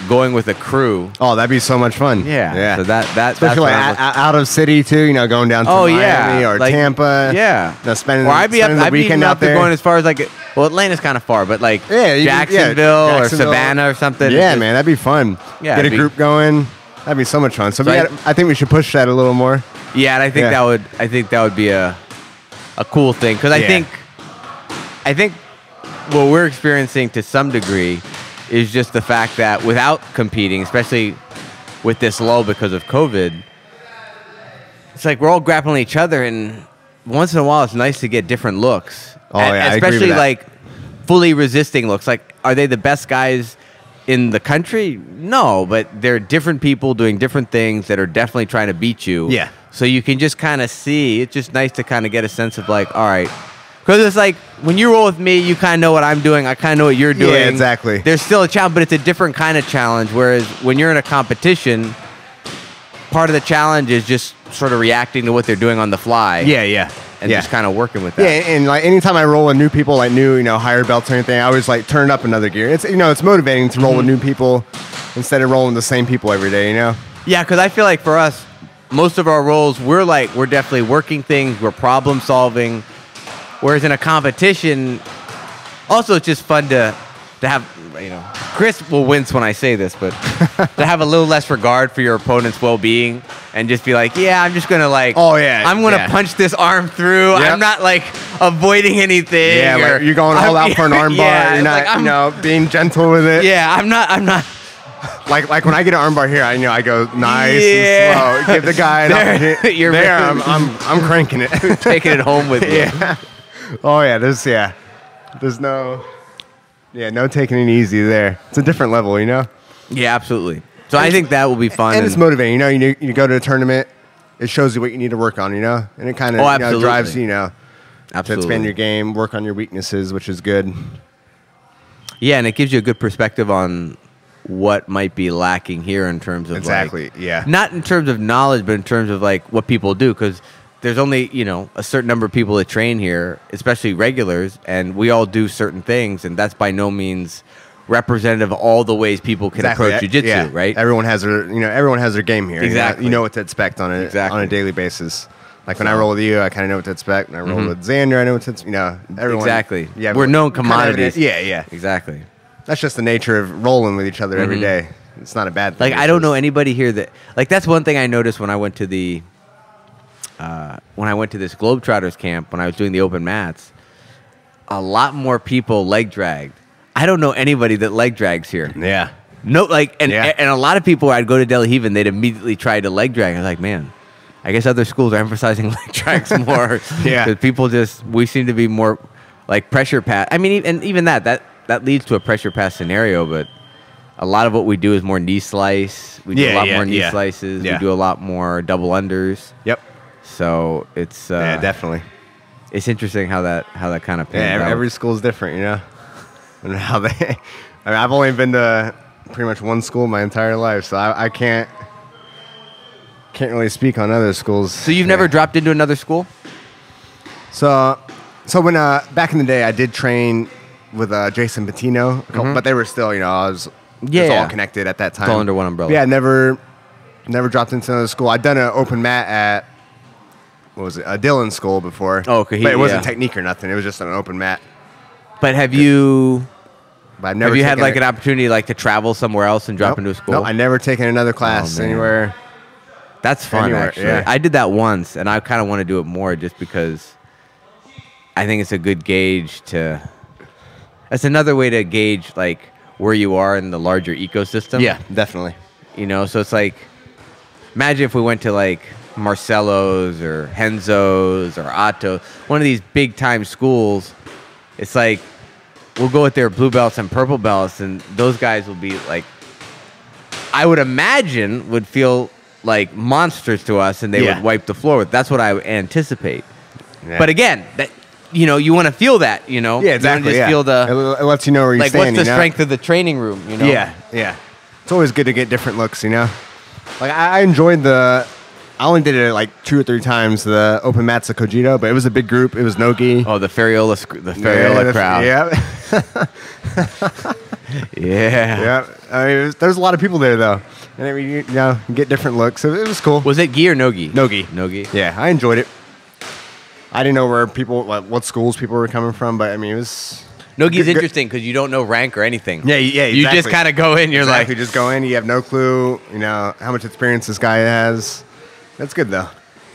going with a crew. Oh, that'd be so much fun. Yeah. So that's especially what like out of city too. You know, going down to Miami or like, Tampa. Yeah. Spending or I'd be the weekend out there. Going as far as like Atlanta's kind of far, but like Jacksonville or Savannah or something. Yeah, man, that'd be fun. Yeah, get a group going. That'd be so much fun. So I think we should push that a little more. Yeah, and I think that would be a cool thing because I think what we're experiencing to some degree is just the fact that without competing, especially with this lull because of COVID, it's like we're all grappling each other, and once in a while it's nice to get different looks. Oh, yeah, I agree with especially that. like fully resisting looks. Like, are they the best guys in the country? No, but they're different people doing different things that are definitely trying to beat you. Yeah. So you can just kind of see. It's just nice to kind of get a sense of like, all right. Because it's like, when you roll with me, you kind of know what I'm doing. I kind of know what you're doing. Yeah, exactly. There's still a challenge, but it's a different kind of challenge. Whereas when you're in a competition, part of the challenge is just sort of reacting to what they're doing on the fly. Yeah. And just kind of working with that. Yeah, and like anytime I roll with new people, like new, higher belts or anything, I always like turn up another gear. It's it's motivating to roll with new people instead of rolling the same people every day. Yeah, because I feel like for us, most of our roles, we're definitely working things, we're problem solving. Whereas in a competition, also it's just fun to have, Chris will wince when I say this, but to have a little less regard for your opponent's well-being and just be like, yeah, I'm just going to I'm going to punch this arm through. Yep. I'm not avoiding anything. Yeah, like you're going all out for an arm bar. Yeah, you're not, being gentle with it. Yeah, I'm not. Like when I get an armbar here, I go nice and slow. Give the guy an opportunity. You're there. I'm cranking it, taking it home with you. Yeah. Oh yeah. There's no taking it easy there. It's a different level, Yeah, absolutely. So I think that will be fun. And it's motivating. You go to a tournament, it shows you what you need to work on. And it kind of drives you. To expand your game, work on your weaknesses, which is good. Yeah, and it gives you a good perspective on what might be lacking here in terms of Exactly. like, Yeah. not in terms of knowledge, but in terms of like what people do, because there's only, you know, a certain number of people that train here, especially regulars, and we all do certain things, and that's by no means representative of all the ways people can approach jiu-jitsu, Yeah. right? Everyone has their game here. Exactly. You know what to expect on a daily basis. Like when I roll with you, I kind of know what to expect. When I roll with Zander, I know what to expect. You know, everyone. Exactly. Yeah, We're known kind of commodities. yeah. Exactly. That's just the nature of rolling with each other every day. It's not a bad thing. Like, I don't know anybody here that, like, that's one thing I noticed when I went to the, this Globetrotters camp, when I was doing the open mats. A lot more people leg dragged. I don't know anybody that leg drags here. Yeah. No, like, and Yeah. a lot of people, I'd go to Delhi Heave and they'd immediately try to leg drag. I was like, man, I guess other schools are emphasizing leg drags more. Yeah. Because people we seem to be more like pressure pass. I mean, and even that leads to a pressure pass scenario, but a lot of what we do is more knee slice. We do a lot more knee slices. Yeah. We do a lot more double unders. Yep. So it's Yeah, definitely. it's interesting how that kind of pans Yeah, out. every school's different, you know. And how they. I mean, I've only been to pretty much one school my entire life, so I can't really speak on other schools. So you've never dropped into another school? So when back in the day, I did train with Jason Bettino, but they were still, you know, it was all connected at that time. It's all under one umbrella. But yeah, never dropped into another school. I'd done an open mat at what was it, a Dylan school before. Oh, okay. But it wasn't technique or nothing. It was just an open mat. But have you But I've never had taken like an opportunity like to travel somewhere else and drop into a school? No, I never taken another class man. anywhere. That's fun, Anywhere, actually. yeah. I did that once, and I kind of want to do it more just because I think it's a good gauge to... That's another way to gauge, like, where you are in the larger ecosystem. Yeah, definitely. You know, so it's like... Imagine if we went to, like, Marcelo's or Henzo's or Otto, one of these big-time schools. It's like, we'll go with their blue belts and purple belts, and those guys will be, like... I would imagine would feel... like monsters to us, and they would wipe the floor with. That's what I anticipate. Yeah. But again, that you know, you want to feel that, you know. Yeah, exactly. You just feel the. It lets you know where you like stand. What's the strength of the training room? You know. Yeah. It's always good to get different looks, you know. Like I enjoyed I only did it like 2 or 3 times, the open mats at Cogito, but it was a big group. It was Nogi. Oh, the Ferriola crowd. Yeah. I mean, there's a lot of people there though, and I mean, you know, you get different looks. So it was cool. Was it gi or no gi? Nogi. Yeah, I enjoyed it. I didn't know where what schools people were coming from, but I mean, it was. No-gi's interesting because you don't know rank or anything. Yeah, You just kind of go in. You're like, you just go in. You have no clue, you know, how much experience this guy has. That's good though.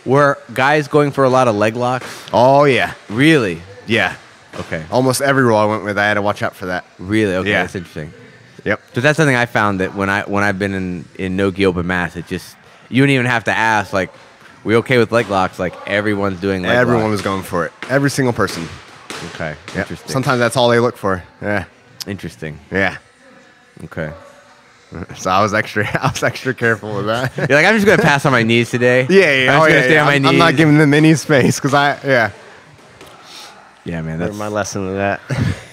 were guys going for a lot of leg locks? Oh yeah, Really? yeah. Okay. Almost every roll I went with, I had to watch out for that. Really? Okay, Yeah. that's interesting. Yep. So that's something I found that when I've been in no-gi open mats, it just you don't even have to ask like, we okay with leg locks? Like everyone's doing leg Everyone locks. was going for it. Every single person. Okay. Yep. Interesting. Sometimes that's all they look for. Yeah. Interesting. Yeah. Okay. So I was extra careful with that. You're like, I'm just gonna pass on my knees today. Yeah. I'm just gonna stay on my knees. I'm not giving them any space because Yeah, man. That's my lesson with that.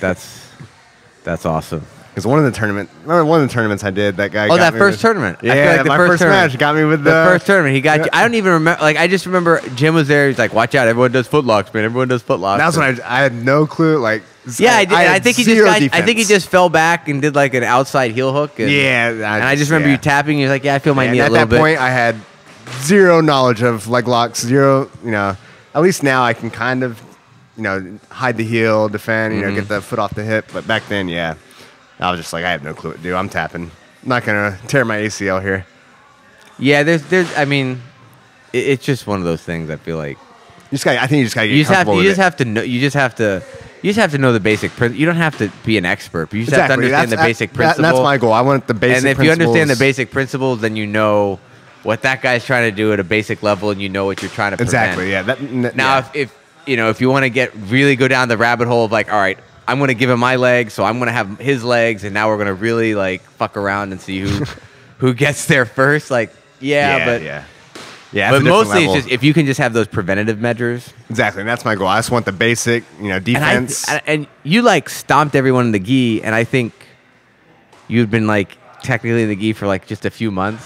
That's awesome. Because one of the tournaments I did, that guy. Oh, got that me first with, tournament. Yeah, I feel like the my first tournament. match got me with the first tournament. He got you. I don't even remember. Like, I just remember Jim was there. He's like, "Watch out! Everyone does footlocks, man. Everyone does footlocks." That's when I had no clue. Like, Yeah, I did. had I think he zero just. I defense. think he just fell back and did like an outside heel hook. And, Yeah, and I just remember you tapping. You're like, "Yeah, I feel my knee a at little that bit." point, I had zero knowledge of leg locks. Zero, you know. At least now I can kind of, you know, hide the heel, defend, you know, get the foot off the hip. But back then, yeah, I was just like, I have no clue what to do. I'm tapping. I'm not gonna tear my ACL here. Yeah, there's. I mean, it's just one of those things. I feel like I think you just gotta get you just have comfortable to. You with just have to know. You just have to know the basic principle. You don't have to be an expert, but you just have to understand the basic principle. That's my goal. I want the basic. And if you understand the principles. basic principles, then you know what that guy's trying to do at a basic level, and you know what you're trying to prevent. Exactly. Yeah. Now, if you know, if you want to really go down the rabbit hole of like, all right, I'm going to give him my legs, so I'm going to have his legs, and now we're going to really like fuck around and see who gets there first. Like, yeah. But mostly it's just if you can just have those preventative measures. Exactly, and that's my goal. I just want the basic, you know, defense. And you like stomped everyone in the gi, and I think you've been like technically in the gi for like just a few months?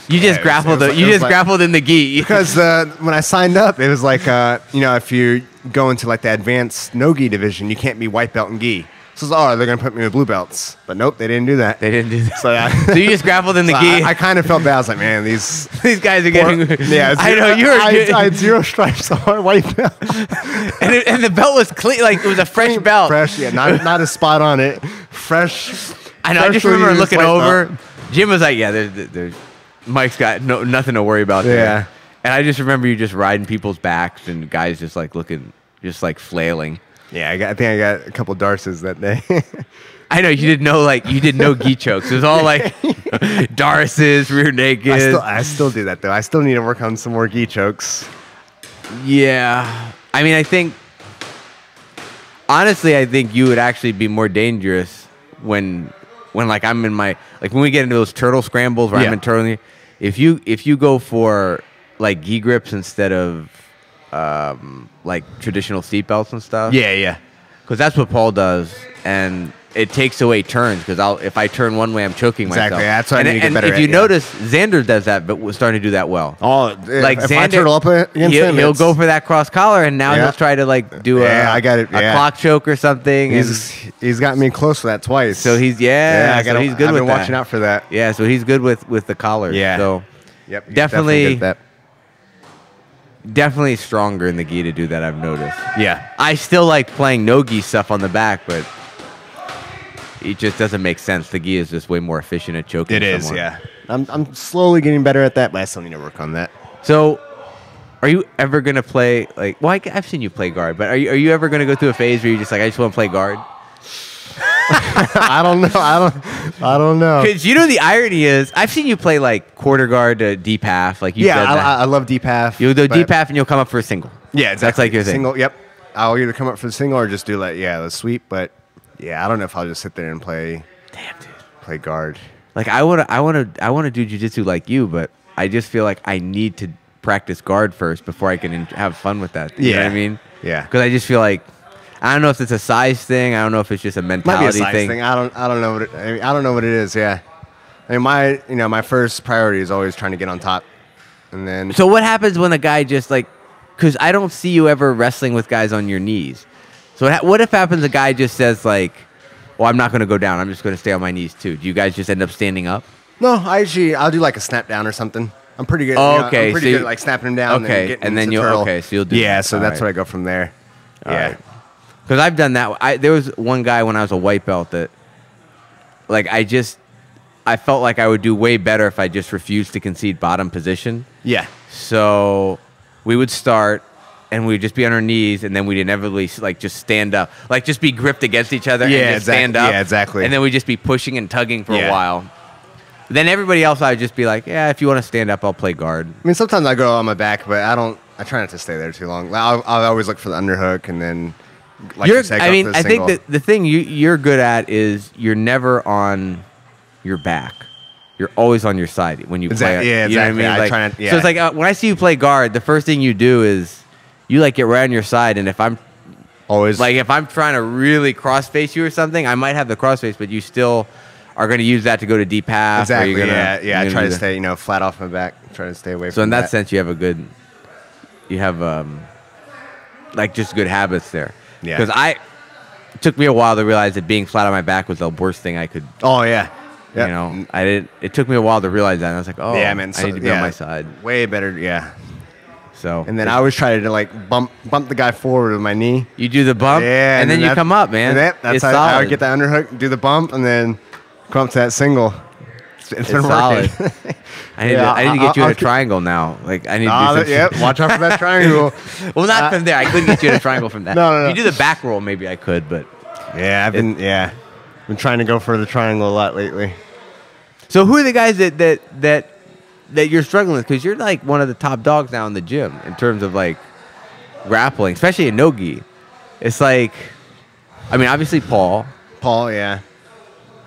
You just Yeah, grappled. it was You like- just grappled in the gi. Because when I signed up, it was like, if you go into like the advanced no-gi division, you can't be white belt in gi. So it's, they're going to put me with blue belts. But nope, they didn't do that. They didn't do that. So, So you just grappled in the gi. I kind of felt bad. I was like, man, these guys are getting. Yeah, I know I had 0 stripes on white belt. and the belt was clean. Like it was a fresh belt. Fresh, yeah, not a spot on it. Fresh. I know. I just freshly remember used looking white over. belt. Jim was like, "Yeah, there's Mike's got nothing to worry about." There. Yeah. And I just remember you just riding people's backs and guys just like looking, just like flailing. Yeah, I think I got a couple darces that day. I know you didn't know gi chokes. It was all like darces, rear naked. I still do that though. I still need to work on some more gi chokes. Yeah. I mean, honestly, I think you would actually be more dangerous when like I'm in my, like when we get into those turtle scrambles where I'm in turtle, if you go for like gi grips instead of like traditional seat belts and stuff. Yeah. Because that's what Paul does, and it takes away turns. Because if I turn one way, I'm choking Exactly, myself. that's what I need to get better if at, you yeah. notice, Xander does that, but was starting to do that well. Oh, Like if Zander, I turtle up against him, he'll go for that cross collar, and now Yeah. he'll try to like do I got it. a clock choke or something. He's gotten me close for that twice. So he's I so gotta, he's good I've with been that. watching out for that. Yeah, so he's good with the collars. Yeah. So Yep, he's Definitely- good at definitely stronger in the gi to do that. I've noticed. that. Yeah. I still like playing no gi stuff on the back, but it just doesn't make sense. The gi is just way more efficient at choking. It is, someone. yeah. I'm slowly getting better at that, but I still need to work on that. So, are you ever gonna play like? Well, I've seen you play guard, but are you ever gonna go through a phase where you're just like, I just want to play guard? I don't know. I don't know. Because you know the irony is, I've seen you play like quarter guard to deep half, like you Yeah, said. I love deep half. You'll do but- deep half and you'll come up for a single. Yeah, exactly. That's like your thing. Single. Yep. I'll either come up for the single or just do like the sweep. But yeah, I don't know if I'll just sit there and play. Damn, dude. Play guard. Like I wanna do jiu-jitsu like you, but I just feel like I need to practice guard first before I can have fun with that. You know what I mean? Yeah. Because I just feel like I don't know if it's a size thing. I don't know if it's just a Might mentality be a size thing. I don't know what I don't know what it is. Yeah. I mean, my first priority is always trying to get on top, and then So what happens when a guy just like, because I don't see you ever wrestling with guys on your knees. So what if happens a guy just says like, well, I'm not going to go down. I'm just going to stay on my knees too. Do you guys just end up standing up? no, I'll do like a snap down or something. I'm pretty good. Oh, okay, I'm pretty so good you- at like snapping him down. Okay, and then you'll turtle. so you'll do Yeah, that. so All that's right. where I go from there. All Yeah. right. Because I've done that. There was one guy when I was a white belt that, like, I felt like I would do way better if I just refused to concede bottom position. Yeah. So we would start, and we'd just be on our knees, and then we'd inevitably like just stand up, like just be gripped against each other, Yeah, and just stand up. yeah, exactly. And then we'd just be pushing and tugging for a Yeah. while. Then everybody else, I'd just be like, yeah, if you want to stand up, I'll play guard. I mean, sometimes I go on my back, but I try not to stay there too long. I'll always look for the underhook, and then like you said, go for the I think single. that the thing you're good at is you're never on your back. You're always on your side when you Exactly, play. yeah, You know what I exactly. mean? I Like, try not- So yeah. it's like when I see you play guard, the first thing you do is you like get right on your side, and if I'm always like if I'm trying to really cross face you or something, I might have the cross face, but you still are going to use that to go to deep half. or exactly. you're gonna, Yeah. you're I gonna try do to that. stay flat off my back. Try to stay away. So from in that sense, you have like just good habits there. Yeah. Because it took me a while to realize that being flat on my back was the worst thing I could. Oh yeah. Yep. You know, I didn't. It took me a while to realize that. And I was like, oh, Yeah, man. I need to be on my side. Way better. Yeah. So And then I always try to like bump the guy forward with my knee. you do the bump, Yeah. and then you that- come up, man. and that's It's how I solid. would get the underhook, do the bump, and then come up to that single. It's been solid. working. I need Yeah, to get you in I'll a triangle now. Like I need Ah, to do some yep. Watch out for that triangle. Well, not from there. I couldn't get you in a triangle from that. No. If you do the back roll, maybe I could, but. Yeah, I've been trying to go for the triangle a lot lately. So who are the guys that you're struggling with? Because you're like one of the top dogs now in the gym in terms of like grappling, especially in no-gi. It's like, I mean, obviously Paul. Paul, yeah.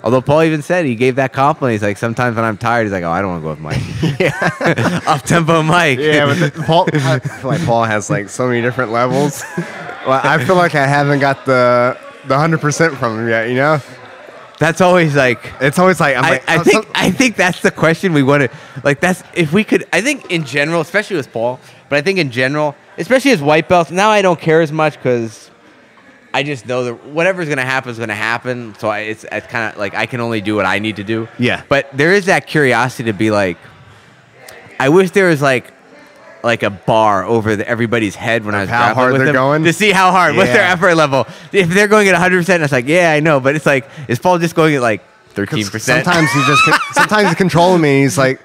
Although Paul even said he gave that compliment. He's like, sometimes when I'm tired, he's like, oh, I don't want to go with Mike. Up tempo Mike. Yeah, but Paul, I feel like Paul has like so many different levels. Well, I feel like I haven't got the 100% from him yet, you know? That's always like. It's always like I think that's the question we want to like. That's if we could. I think in general, especially with Paul, but I think in general, especially as white belts, now I don't care as much because I just know that whatever's gonna happen is gonna happen. So it's kind of like I can only do what I need to do. Yeah. But there is that curiosity to be like, I wish there was like a bar over everybody's head when I was how grappling hard with they're them going? to see how hard. What's their Yeah. effort level? If they're going at 100%, it's like, yeah, I know, but it's like, is Paul just going at like 13%? Sometimes he's controlling me. He's like,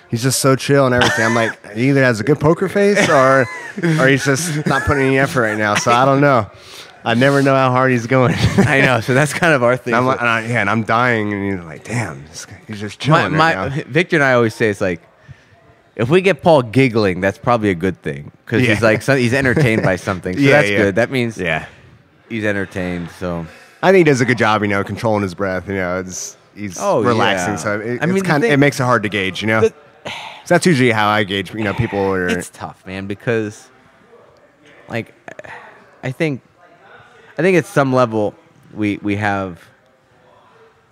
he's just so chill and everything. I'm like, he either has a good poker face or he's just not putting any effort right now. So I don't know. I never know how hard he's going. I know. So that's kind of our thing. And I'm dying, and you're like, damn, he's just chilling right now. Victor and I always say it's like, if we get Paul giggling, that's probably a good thing because he's like he's entertained by something. So that's good. That means he's entertained. So I think he does a good job, controlling his breath. He's relaxing. So it makes it hard to gauge. So that's usually how I gauge. People are. It's tough, man, because like I think at some level we have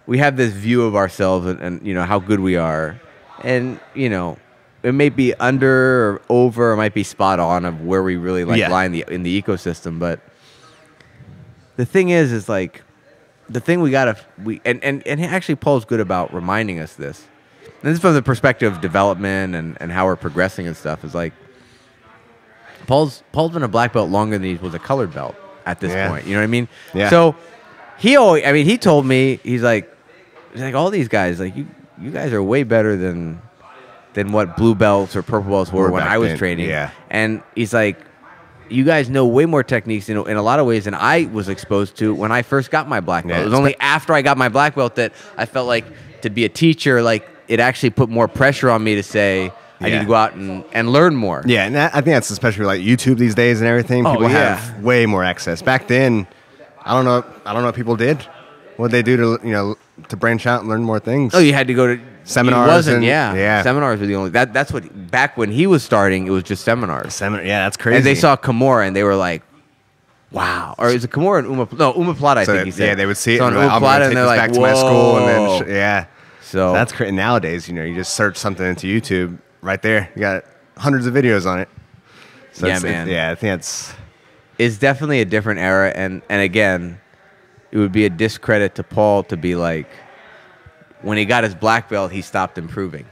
this view of ourselves and how good we are, and it may be under or over, or it might be spot on of where we really lie in the ecosystem. But the thing is like the thing and actually Paul's good about reminding us this. And this is from the perspective of development and how we're progressing and stuff. Is like Paul's been a black belt longer than he was a colored belt at this point. You know what I mean? Yeah. So he told me he's like all these guys like you guys are way better than what blue belts or purple belts were when I was training. Yeah. And he's like, you guys know way more techniques in a lot of ways than I was exposed to when I first got my black belt. It was only after I got my black belt that I felt like to be a teacher, like it actually put more pressure on me to say I need to go out and learn more. Yeah, and I think that's especially like YouTube these days and everything. People have way more access. Back then, I don't know what people did. What they do to branch out and learn more things. Oh, you had to go to seminars. Seminars were the only. That's what back when he was starting, it was just seminars. Yeah, that's crazy. And they saw Kimura and they were like, "Wow!" Or is it Kimura and Uma Plata? I think he said. Yeah, they would see it. So on Like, Uma Plata, and they're like, back "Whoa!" to my school, and then So that's crazy. Nowadays, you just search something into YouTube, right there, you got hundreds of videos on it. So man. I think it's definitely a different era, and again, it would be a discredit to Paul to be like, when he got his black belt, he stopped improving.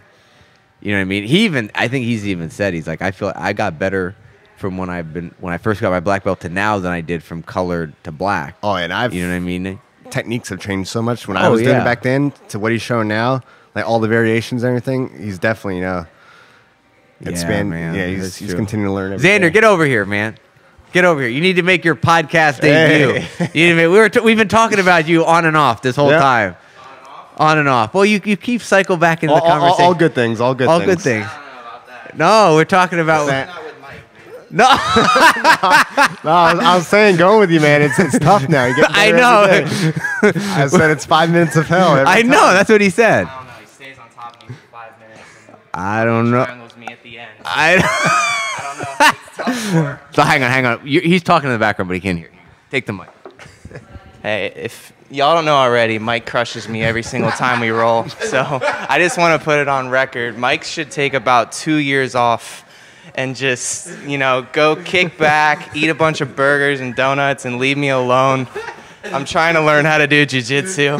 You know what I mean? I think he's even said, he's like, I feel I got better from when I first got my black belt to now than I did from colored to black. Oh, and you know what I mean? Techniques have changed so much when I was doing it back then to what he's showing now, like all the variations and everything. He's definitely, expand. Man, yeah, he's continuing to learn. Xander, get over here, man. Get over here. You need to make your podcast debut. We've been talking about you on and off this whole time. On and off. Well, you keep cycle back into the conversation. All good things. All good things. No, we're talking about. No. I was saying, going with you, man. It's tough now. You get I know. I said it's 5 minutes of hell. I know. That's what he said. I don't know. He stays on top of me for 5 minutes. I don't know. Triangles me at the end. I don't know if it's tough or... So hang on. He's talking in the background, but he can't hear you. Take the mic. Hey, if y'all don't know already, Mike crushes me every single time we roll. So I just want to put it on record. Mike should take about 2 years off and just, go kick back, eat a bunch of burgers and donuts, and leave me alone. I'm trying to learn how to do jiu-jitsu.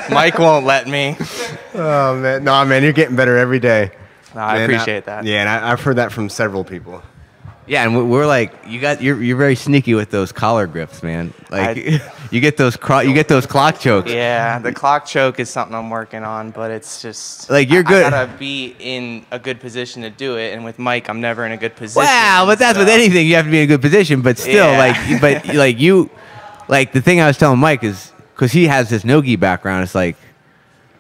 Mike won't let me. Oh, man. No, man, you're getting better every day. No, I appreciate that. Yeah, and I've heard that from several people. Yeah, and we're like, you're very sneaky with those collar grips, man. Like you get those clock chokes. Yeah, the clock choke is something I'm working on, but it's just like you're good. I gotta be in a good position to do it, and with Mike, I'm never in a good position. Wow, but that's with anything. You have to be in a good position, but still, like the thing I was telling Mike is because he has this no-gi background. It's like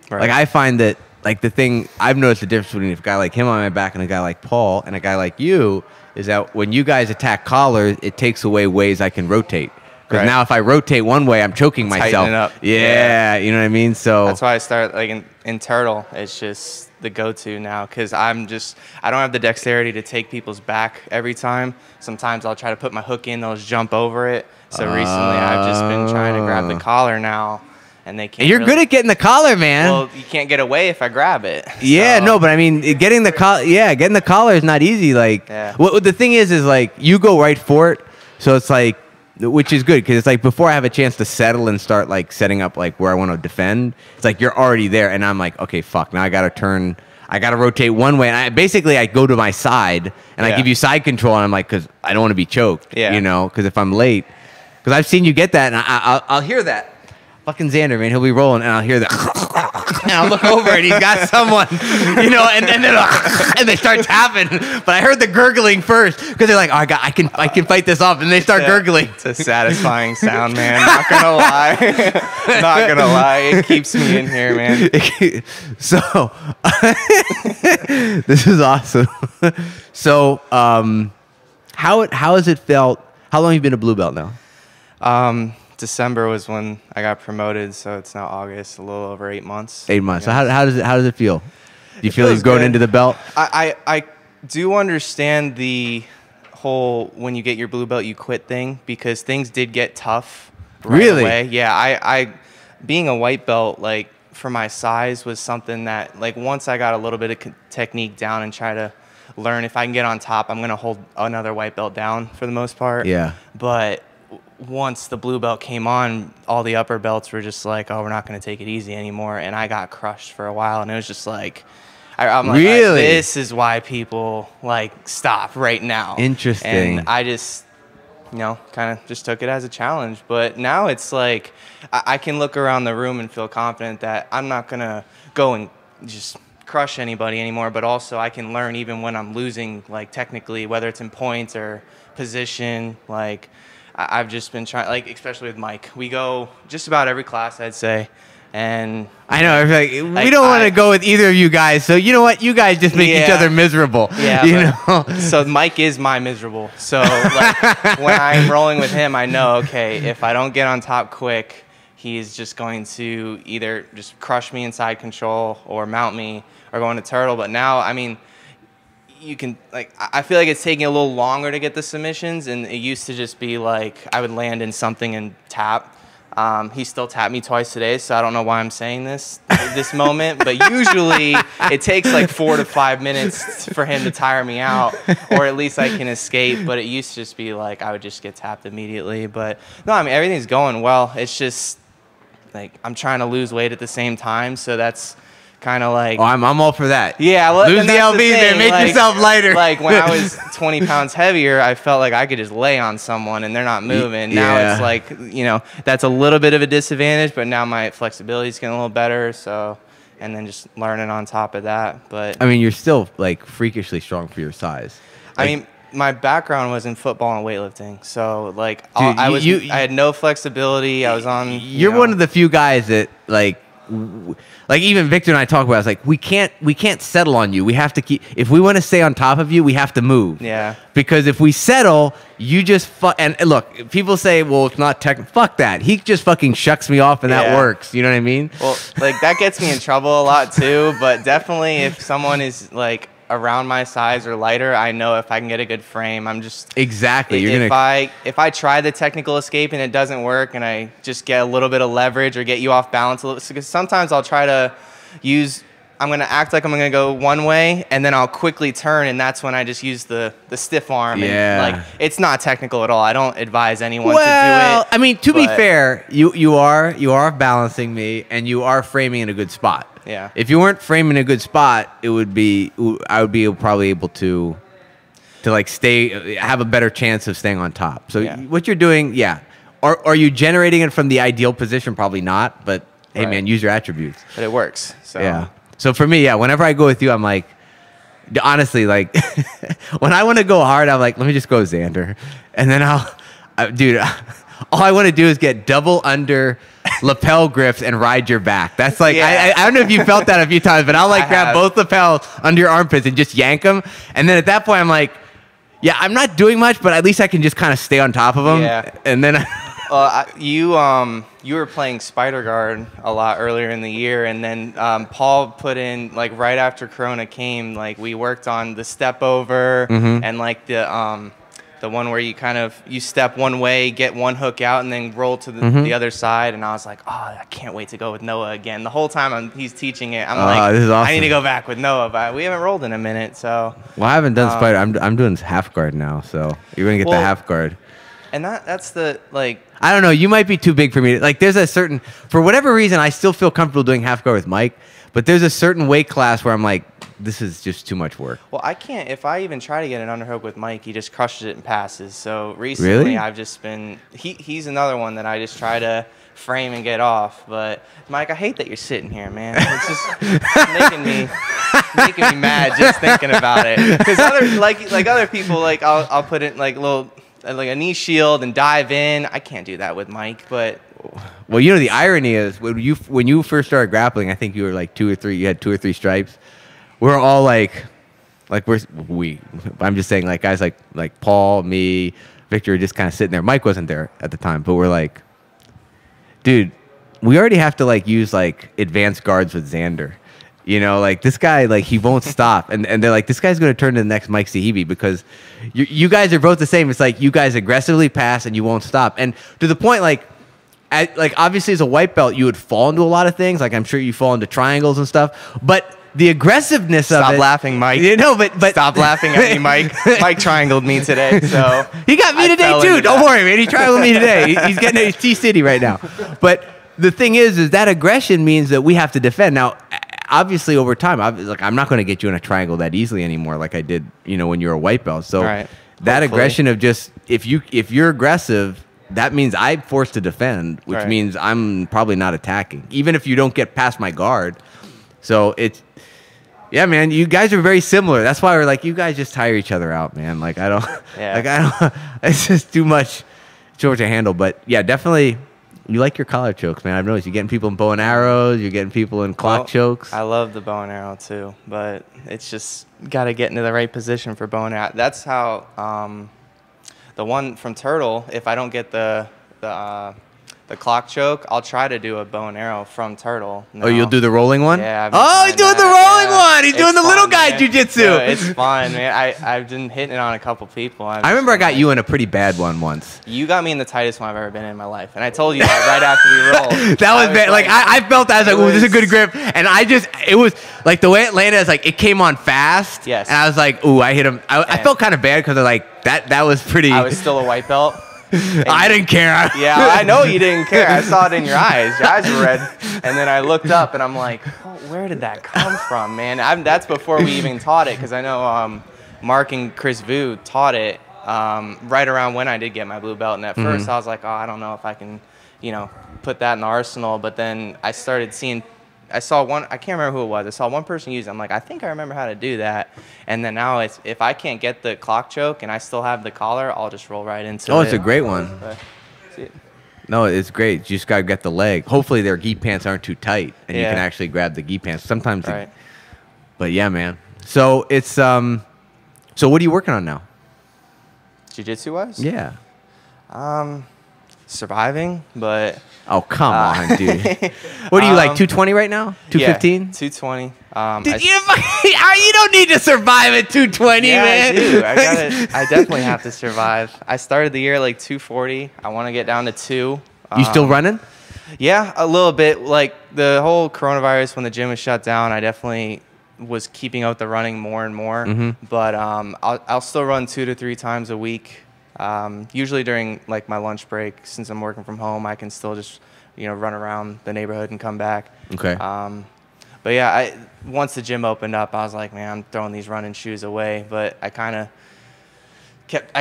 I find that like the thing I've noticed the difference between a guy like him on my back and a guy like Paul and a guy like you. Is that when you guys attack collars, it takes away ways I can rotate. Because now if I rotate one way, I'm choking myself. Up. Yeah, you know what I mean? So that's why I start like in turtle. It's just the go-to now because I don't have the dexterity to take people's back every time. Sometimes I'll try to put my hook in, they'll just jump over it. So recently I've just been trying to grab the collar now and they can't. And you're really, good at getting the collar, man. Well, you can't get away if I grab it. Yeah, So, no, but I mean, getting the collar is not easy. Like, Yeah. what the thing is like you go right for it, so it's like, which is good because it's like before I have a chance to settle and start like setting up like where I want to defend, it's like you're already there, and I'm like, okay, fuck, now I got to turn. I got to rotate one way. And I go to my side, and I Yeah. give you side control, and I'm like, because I don't want to be choked, Yeah. you know, because if I'm late, because I've seen you get that, and I'll hear that. Fucking Zander, man, he'll be rolling, and I'll hear that. And I'll look over, and he's got someone, you know, and then and they start tapping. But I heard the gurgling first because they're like, oh, I can fight this off, and they start gurgling. It's a satisfying sound, man. Not gonna lie. Not gonna lie. It keeps me in here, man. So this is awesome. So how has it felt? How long have you been a blue belt now? December was when I got promoted, so it's now August, a little over 8 months. 8 months. So how does it feel? Do you It feel feels you've grown good. into the belt? I do understand the whole when you get your blue belt you quit thing because things did get tough right Really? away. Yeah, I being a white belt like for my size was something that like once I got a little bit of technique down and try to learn if I can get on top, I'm going to hold another white belt down for the most part. Yeah. But once the blue belt came on, all the upper belts were just like, oh, we're not going to take it easy anymore. And I got crushed for a while. And it was just like, I'm like, really? This is why people like stop right now. Interesting. And I just, you know, kind of just took it as a challenge. But now it's like, I can look around the room and feel confident that I'm not going to go and just crush anybody anymore. But also I can learn even when I'm losing, like technically, whether it's in points or position, like, I've just been trying, like, especially with Mike. We go just about every class, I'd say. And I know. Like, we don't want to go with either of you guys. So you know what? You guys just make each other miserable. Yeah. You know. So Mike is my miserable. So like, when I'm rolling with him, I know, okay, if I don't get on top quick, he's just going to either just crush me in side control or mount me or go into turtle. But now, I mean, you can like I feel like it's taking a little longer to get the submissions, and it used to just be like I would land in something and tap. He still tapped me twice today, so I don't know why I'm saying this at this moment, but usually it takes like 4 to 5 minutes for him to tire me out, or at least I can escape. But it used to just be like I would just get tapped immediately. But no, I mean everything's going well. It's just like I'm trying to lose weight at the same time, so that's kind of like, Oh, I'm all for that. yeah, well, Lose and the that's LBs thing, there, make like- yourself lighter. Like when I was 20 pounds heavier, I felt like I could just lay on someone and they're not moving. Now yeah. it's like, you know, that's a little bit of a disadvantage, but now my flexibility is getting a little better. So, and then just learning on top of that. But I mean, you're still like freakishly strong for your size. I mean, my background was in football and weightlifting, so like Dude, I had no flexibility. I was on. You're one of the few guys that like even Victor and I talk about. It's like we can't settle on you. We have to keep. If we want to stay on top of you, we have to move. Yeah. Because if we settle, you just and look. People say, well, it's not tech. Fuck that. He just fucking shucks me off, and that Yeah. works. You know what I mean? Well, like that gets me in trouble a lot too. But definitely, if someone is like around my size or lighter, I know if I can get a good frame, I'm just Exactly. If I try the technical escape and it doesn't work, and I just get a little bit of leverage or get you off balance a little, because sometimes I'll try to use. I'm gonna act like I'm gonna go one way, and then I'll quickly turn, and that's when I just use the stiff arm. Yeah. And, like it's not technical at all. I don't advise anyone Well, to do it. I mean, to be but- fair, you are balancing me, and you are framing in a good spot. Yeah. If you weren't framing in a good spot, I would be probably able to like have a better chance of staying on top. So Yeah. what you're doing, yeah. Are you generating it from the ideal position? Probably not. But hey, Right. man, use your attributes. But it works. So Yeah. So for me, yeah, whenever I go with you, I'm like, honestly, like, when I want to go hard, I'm like, let me just go Zander. And then dude, all I want to do is get double under lapel grips and ride your back. That's like, Yeah. I don't know if you felt that a few times, but I'll like I grab have. both lapels under your armpits and just yank them. And then at that point, I'm like, yeah, I'm not doing much, but at least I can just kind of stay on top of them. Yeah. And then you were playing Spider Guard a lot earlier in the year, and then Paul put in like right after Corona came, like we worked on the step over Mm-hmm. and like the one where you step one way, get one hook out, and then roll to the other side. And I was like, oh, I can't wait to go with Noah again. The whole time he's teaching it, I'm like, this is awesome. I need to go back with Noah, but we haven't rolled in a minute. So Well, I haven't done spider. I'm doing half guard now, so you're gonna get the half guard. And that's the like. I don't know. You might be too big for me. Like, there's a certain, for whatever reason, I still feel comfortable doing half guard with Mike, but there's a certain weight class where I'm like, this is just too much work. Well, I can't. If I even try to get an underhook with Mike, he just crushes it and passes. So recently, Really? I've just been. He's another one that I just try to frame and get off. But Mike, I hate that you're sitting here, man. It's just making me mad just thinking about it. Because other people, like I'll put it like a knee shield and dive in. I can't do that with Mike, but. Well, you know, the irony is when you first started grappling, I think you were like 2 or 3. You had 2 or 3 stripes. We're all like I'm just saying, like, guys like Paul, me, Victor, are just kind of sitting there. Mike wasn't there at the time, but we're like, dude, we already have to like use like advanced guards with Zander. You know, like this guy, like he won't stop, and they're like, this guy's going to turn to the next Mike Sahebi because you guys are both the same. It's like you guys aggressively pass and you won't stop, and to the point like obviously as a white belt you would fall into a lot of things. Like I'm sure you fall into triangles and stuff, but the aggressiveness of it. Stop laughing, Mike. You know, but stop laughing at me, Mike. Mike triangled me today, so he got me today too. Don't worry, man. He triangled me today. He's getting his T-City right now. But the thing is that aggression means that we have to defend. Now, obviously, over time, I'm not going to get you in a triangle that easily anymore, like I did, you know, when you were a white belt. So right. That aggression of just if you're aggressive, that means I'm forced to defend, which right. means I'm probably not attacking, even if you don't get past my guard. So it's. Yeah, man, you guys are very similar. That's why we're like, you guys just tire each other out, man. Like, it's just too much to handle. But yeah, definitely, you like your collar chokes, man. I've noticed you're getting people in bow and arrows, you're getting people in clock chokes. I love the bow and arrow too, but it's just got to get into the right position for bow and arrow. That's how the one from Turtle, if I don't get the clock choke, I'll try to do a bow and arrow from Turtle. No. Oh, you'll do the rolling one? Yeah. He's doing the rolling one. He's doing the little guy jujitsu. Yeah, it's fun, man. I've been hitting it on a couple people. I remember I got you in a pretty bad one once. You got me in the tightest one I've ever been in my life, and I told you that right after we rolled. That was bad. Like I felt, I was like, "Ooh, this is a good grip," and it was like the way it landed. It's like it came on fast. Yes. And I was like, "Ooh, I hit him." I felt kind of bad because like that was pretty. I was still a white belt. I didn't care. Yeah, I know you didn't care. I saw it in your eyes. Your eyes were red. And then I looked up, and I'm like, oh, where did that come from, man? That's before we even taught it, because I know Mark and Chris Vu taught it right around when I did get my blue belt. And at first, I was like, oh, I don't know if I can, put that in the arsenal. But then I started seeing – I saw one, I can't remember who it was. I saw one person use it. I'm like, I think I remember how to do that. And then now it's, if I can't get the clock choke and I still have the collar, I'll just roll right into it. Oh, it's a great one. But, no, it's great. You just got to get the leg. Hopefully their gi pants aren't too tight and you Yeah. can actually grab the gi pants. Sometimes, right. But yeah, man. So it's, so what are you working on now? Jiu-Jitsu wise? Yeah. Surviving, but... Oh, come on, dude. What are you, like 220 right now? 215? Yeah, 220. Dude, you don't need to survive at 220, yeah, man. I do. I definitely have to survive. I started the year like 240. I want to get down to 2. You still running? Yeah, a little bit. Like the whole coronavirus, when the gym was shut down, I definitely was keeping up the running more and more. But I'll still run 2 to 3 times a week. Usually during like my lunch break, since I'm working from home, I can still just run around the neighborhood and come back. Okay. But yeah, once the gym opened up, I was like, man, I'm throwing these running shoes away. But I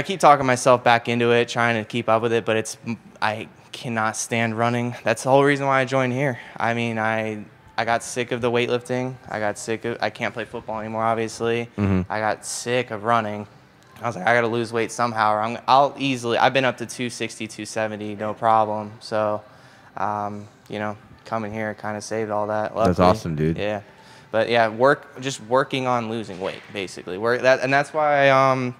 keep talking myself back into it, trying to keep up with it. But I cannot stand running. That's the whole reason why I joined here. I mean, I got sick of the weightlifting. I can't play football anymore, obviously. I got sick of running. I was like, I got to lose weight somehow, or I've been up to 260, 270, no problem. So, coming here kind of saved all that. Luckily. That's awesome, dude. Yeah. But yeah, just working on losing weight, basically. And that's why I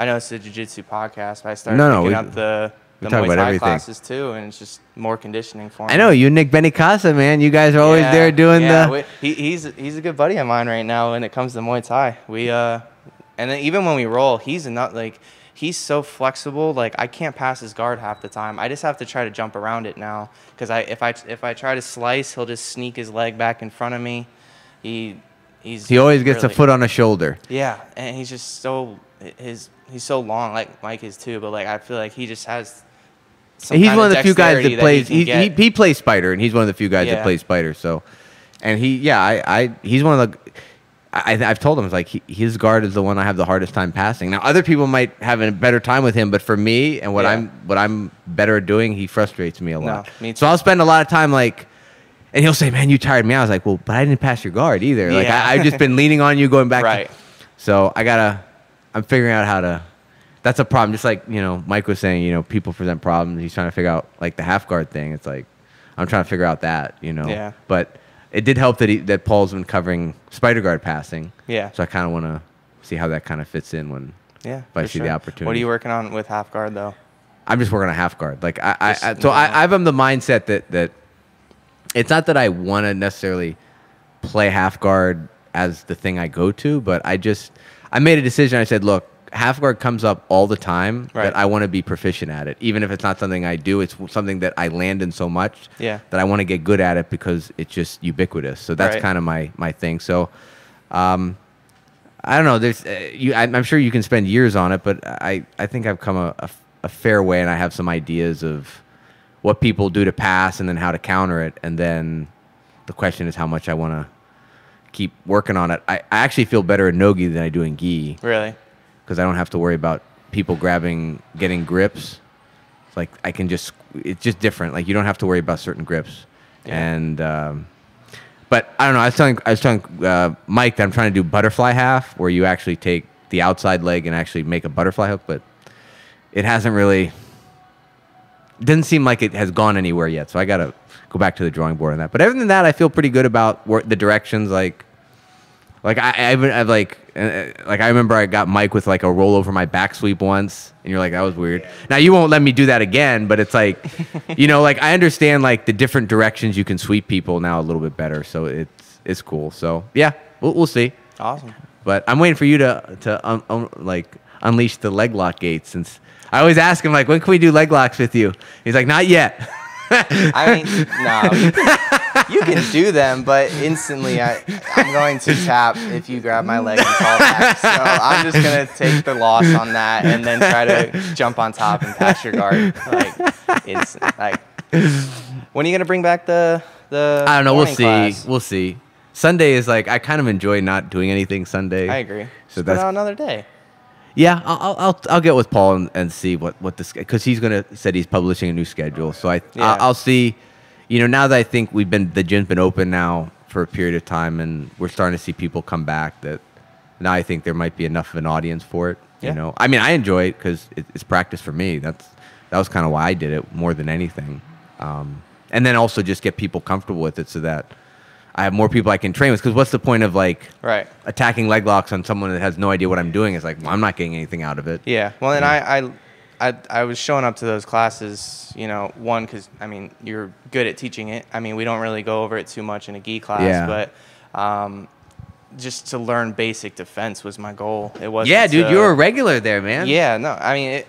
know it's a jiu-jitsu podcast, but I started picking up the Muay Thai classes too, and it's just more conditioning for me. I know, you and Nick Benicasa, man. You guys are always there doing the... He's a good buddy of mine right now when it comes to Muay Thai. And then even when we roll, he's not like he's so flexible. Like I can't pass his guard half the time. I just have to try to jump around it now because if I try to slice, he'll just sneak his leg back in front of me. He always gets a foot on a shoulder. Yeah, and he's just he's so long, like Mike is too. But like I feel like he just has. He's one of the few guys that plays. He plays Spider, and he's one of the few guys that plays Spider. So, and he's one of the. I've told him it's like his guard is the one I have the hardest time passing. Now other people might have a better time with him, but for me and what I'm better at doing, he frustrates me a lot. No, me too. So I'll spend a lot of time like, and he'll say, "Man, you tired me." I was like, "Well, but I didn't pass your guard either. Like I've just been leaning on you, going back." Right. So I'm figuring out how to. That's a problem. Just like, Mike was saying, people present problems. He's trying to figure out like the half guard thing. It's like, I'm trying to figure out that, Yeah. But it did help that Paul's been covering spider guard passing. Yeah. So I kind of want to see how that kind of fits in when if I see the opportunity. What are you working on with half guard though? I'm just working on half guard. Like I'm the mindset that it's not that I want to necessarily play half guard as the thing I go to, but I made a decision. I said, look, half guard comes up all the time that I want to be proficient at it. Even if it's not something I do, it's something that I land in so much that I want to get good at it because it's just ubiquitous. So that's kind of my thing. So I don't know. There's I'm sure you can spend years on it, but I think I've come a fair way, and I have some ideas of what people do to pass and then how to counter it. And then the question is how much I want to keep working on it. I actually feel better in no-gi than I do in gi. Really? Because I don't have to worry about people getting grips. It's like it's just different. Like you don't have to worry about certain grips. Yeah. And but I don't know. I was telling Mike that I'm trying to do butterfly half, where you actually take the outside leg and actually make a butterfly hook, but it hasn't really. It doesn't seem like it has gone anywhere yet. So I got to go back to the drawing board on that. But other than that, I feel pretty good about the directions. Like I remember I got Mike with like a roll over my back sweep once, and you're like, that was weird. Now you won't let me do that again, but it's like, like I understand like the different directions you can sweep people now a little bit better. So it's cool. So yeah, we'll see. Awesome. But I'm waiting for you to like unleash the leg lock gates, since I always ask him like, when can we do leg locks with you? He's like, not yet. I mean, no, you can do them, but instantly I'm going to tap if you grab my leg and fall back. So I'm just going to take the loss on that and then try to jump on top and pass your guard. When are you going to bring back the I don't know. We'll see. class? We'll see. Sunday is like, I kind of enjoy not doing anything Sunday. I agree. So that's another day. Yeah, I'll get with Paul and see what this, because said he's publishing a new schedule. So I'll see. Now that I think the gym's been open now for a period of time, and we're starting to see people come back, that now I think there might be enough of an audience for it. Yeah. I mean, I enjoy it because it's practice for me. That was kind of why I did it more than anything. And then also just get people comfortable with it so that I have more people I can train with. Because what's the point of attacking leg locks on someone that has no idea what I'm doing? It's like, well, I'm not getting anything out of it. Yeah. Well, and I was showing up to those classes, one, because, I mean, you're good at teaching it. I mean, we don't really go over it too much in a gi class, but just to learn basic defense was my goal. It wasn't. Yeah, dude, you were a regular there, man. Yeah, no, I mean,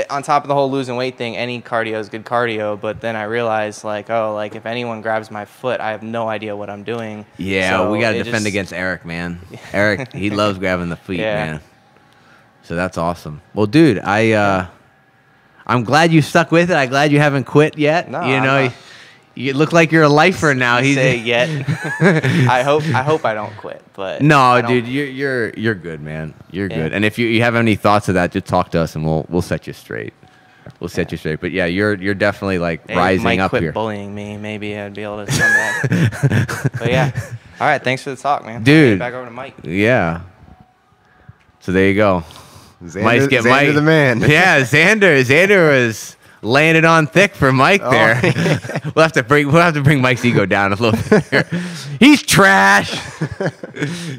on top of the whole losing weight thing, any cardio is good cardio. But then I realized, if anyone grabs my foot, I have no idea what I'm doing. Yeah, so we got to defend against Eric, man. Eric, he loves grabbing the feet, man. So that's awesome. Well, dude, I'm glad you stuck with it. I'm glad you haven't quit yet. No, you look like you're a lifer now. Say yet. I hope I don't quit. But no, dude, you're good, man. You're good. And if you have any thoughts of that, just talk to us and we'll set you straight. We'll set you straight. But yeah, you're definitely rising up quit here. Bullying me, maybe I'd be able to come back. But yeah, all right. Thanks for the talk, man. Dude, back over to Mike. Yeah. So there you go. Zander the man. Yeah, Zander was laying it on thick for Mike there. We'll have to bring Mike's ego down a little bit here. He's trash.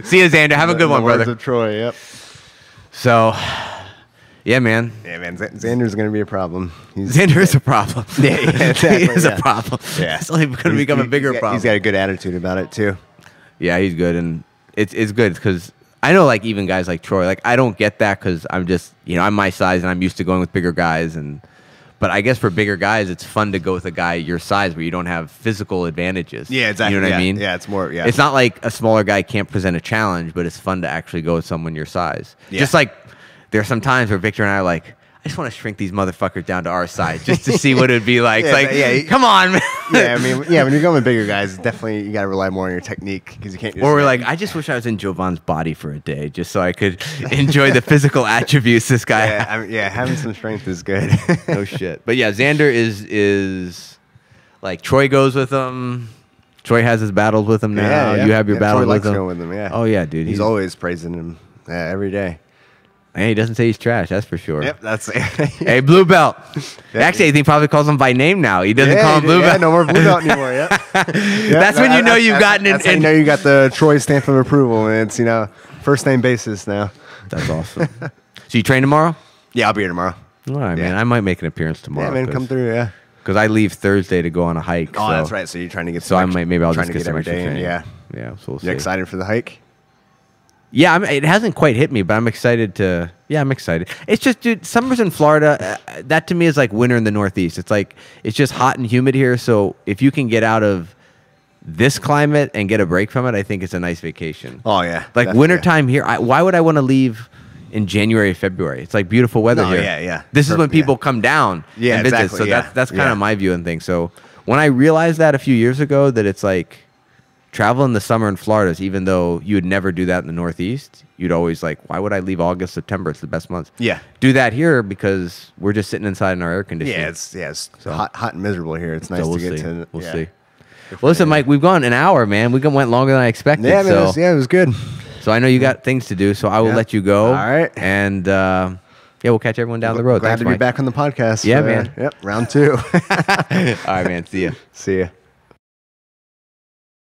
See you, Zander. Have a good one, brother. Words of Troy. Yep. So, yeah, man. Yeah, man. Xander's gonna be a problem. Xander is a problem. Yeah, exactly. He is a problem. Yeah. It's only going to become a bigger problem. He's got a good attitude about it too. Yeah, he's good, and it's good because I know, like, even guys like Troy, like, I don't get that because I'm just, I'm my size and I'm used to going with bigger guys. But I guess for bigger guys, it's fun to go with a guy your size where you don't have physical advantages. Yeah, exactly. You know what I mean? Yeah, it's more, yeah. It's not like a smaller guy can't present a challenge, but it's fun to actually go with someone your size. Yeah. Just like there are some times where Victor and I are like, I just want to shrink these motherfuckers down to our size just to see what it would be like. Come on, man. Yeah, I mean, when you're going with bigger guys, definitely you got to rely more on your technique because you can't. Or we're like, I just wish I was in Jovan's body for a day just so I could enjoy the physical attributes this guy has. Having some strength is good. No shit. But yeah, Zander is like Troy goes with him. Troy has his battles with him now. You have your battles Troy with likes him. going with him. Yeah. Oh yeah, dude. He's always praising him every day. Hey, he doesn't say he's trash. That's for sure. Yep, that's it. Hey, Blue Belt. Actually, I think he probably calls him by name now. He doesn't call him Blue Belt. No more Blue Belt anymore. Yep. That's when you know you've gotten in. That's how you know you got the Troy stamp of approval, and it's first name basis now. That's awesome. So you train tomorrow? Yeah, I'll be here tomorrow. All right, man. I might make an appearance tomorrow. Yeah, man, come through. Yeah. Because I leave Thursday to go on a hike. Oh, that's right. So you're trying to get. So I might maybe I'll just get some every extra day. training. Yeah. Yeah. So we'll see. You excited for the hike? Yeah, it hasn't quite hit me, but I'm excited to. Yeah, I'm excited. It's just, dude, summers in Florida. That to me is like winter in the Northeast. It's like it's just hot and humid here. So if you can get out of this climate and get a break from it, I think it's a nice vacation. Oh yeah, like wintertime here. Why would I want to leave in January, February? It's like beautiful weather here. Yeah. This is when people come down. And visit. Exactly. So that's kind of my view and thing. So when I realized that a few years ago, that it's like travel in the summer in Florida, is, even though you would never do that in the Northeast, you'd always like, why would I leave August, September? It's the best months. Yeah. Do that here because we're just sitting inside in our air conditioning. Yeah, it's hot and miserable here. It's nice to get to. We'll see. Well, listen, Mike, we've gone an hour, man. We went longer than I expected. Yeah, man, it was good. So I know you got things to do, so I will let you go. All right. And we'll catch everyone down the road. Glad Thanks, to be Mike. back on the podcast. Yeah, man. Yep, round 2. All right, man. See ya. See ya.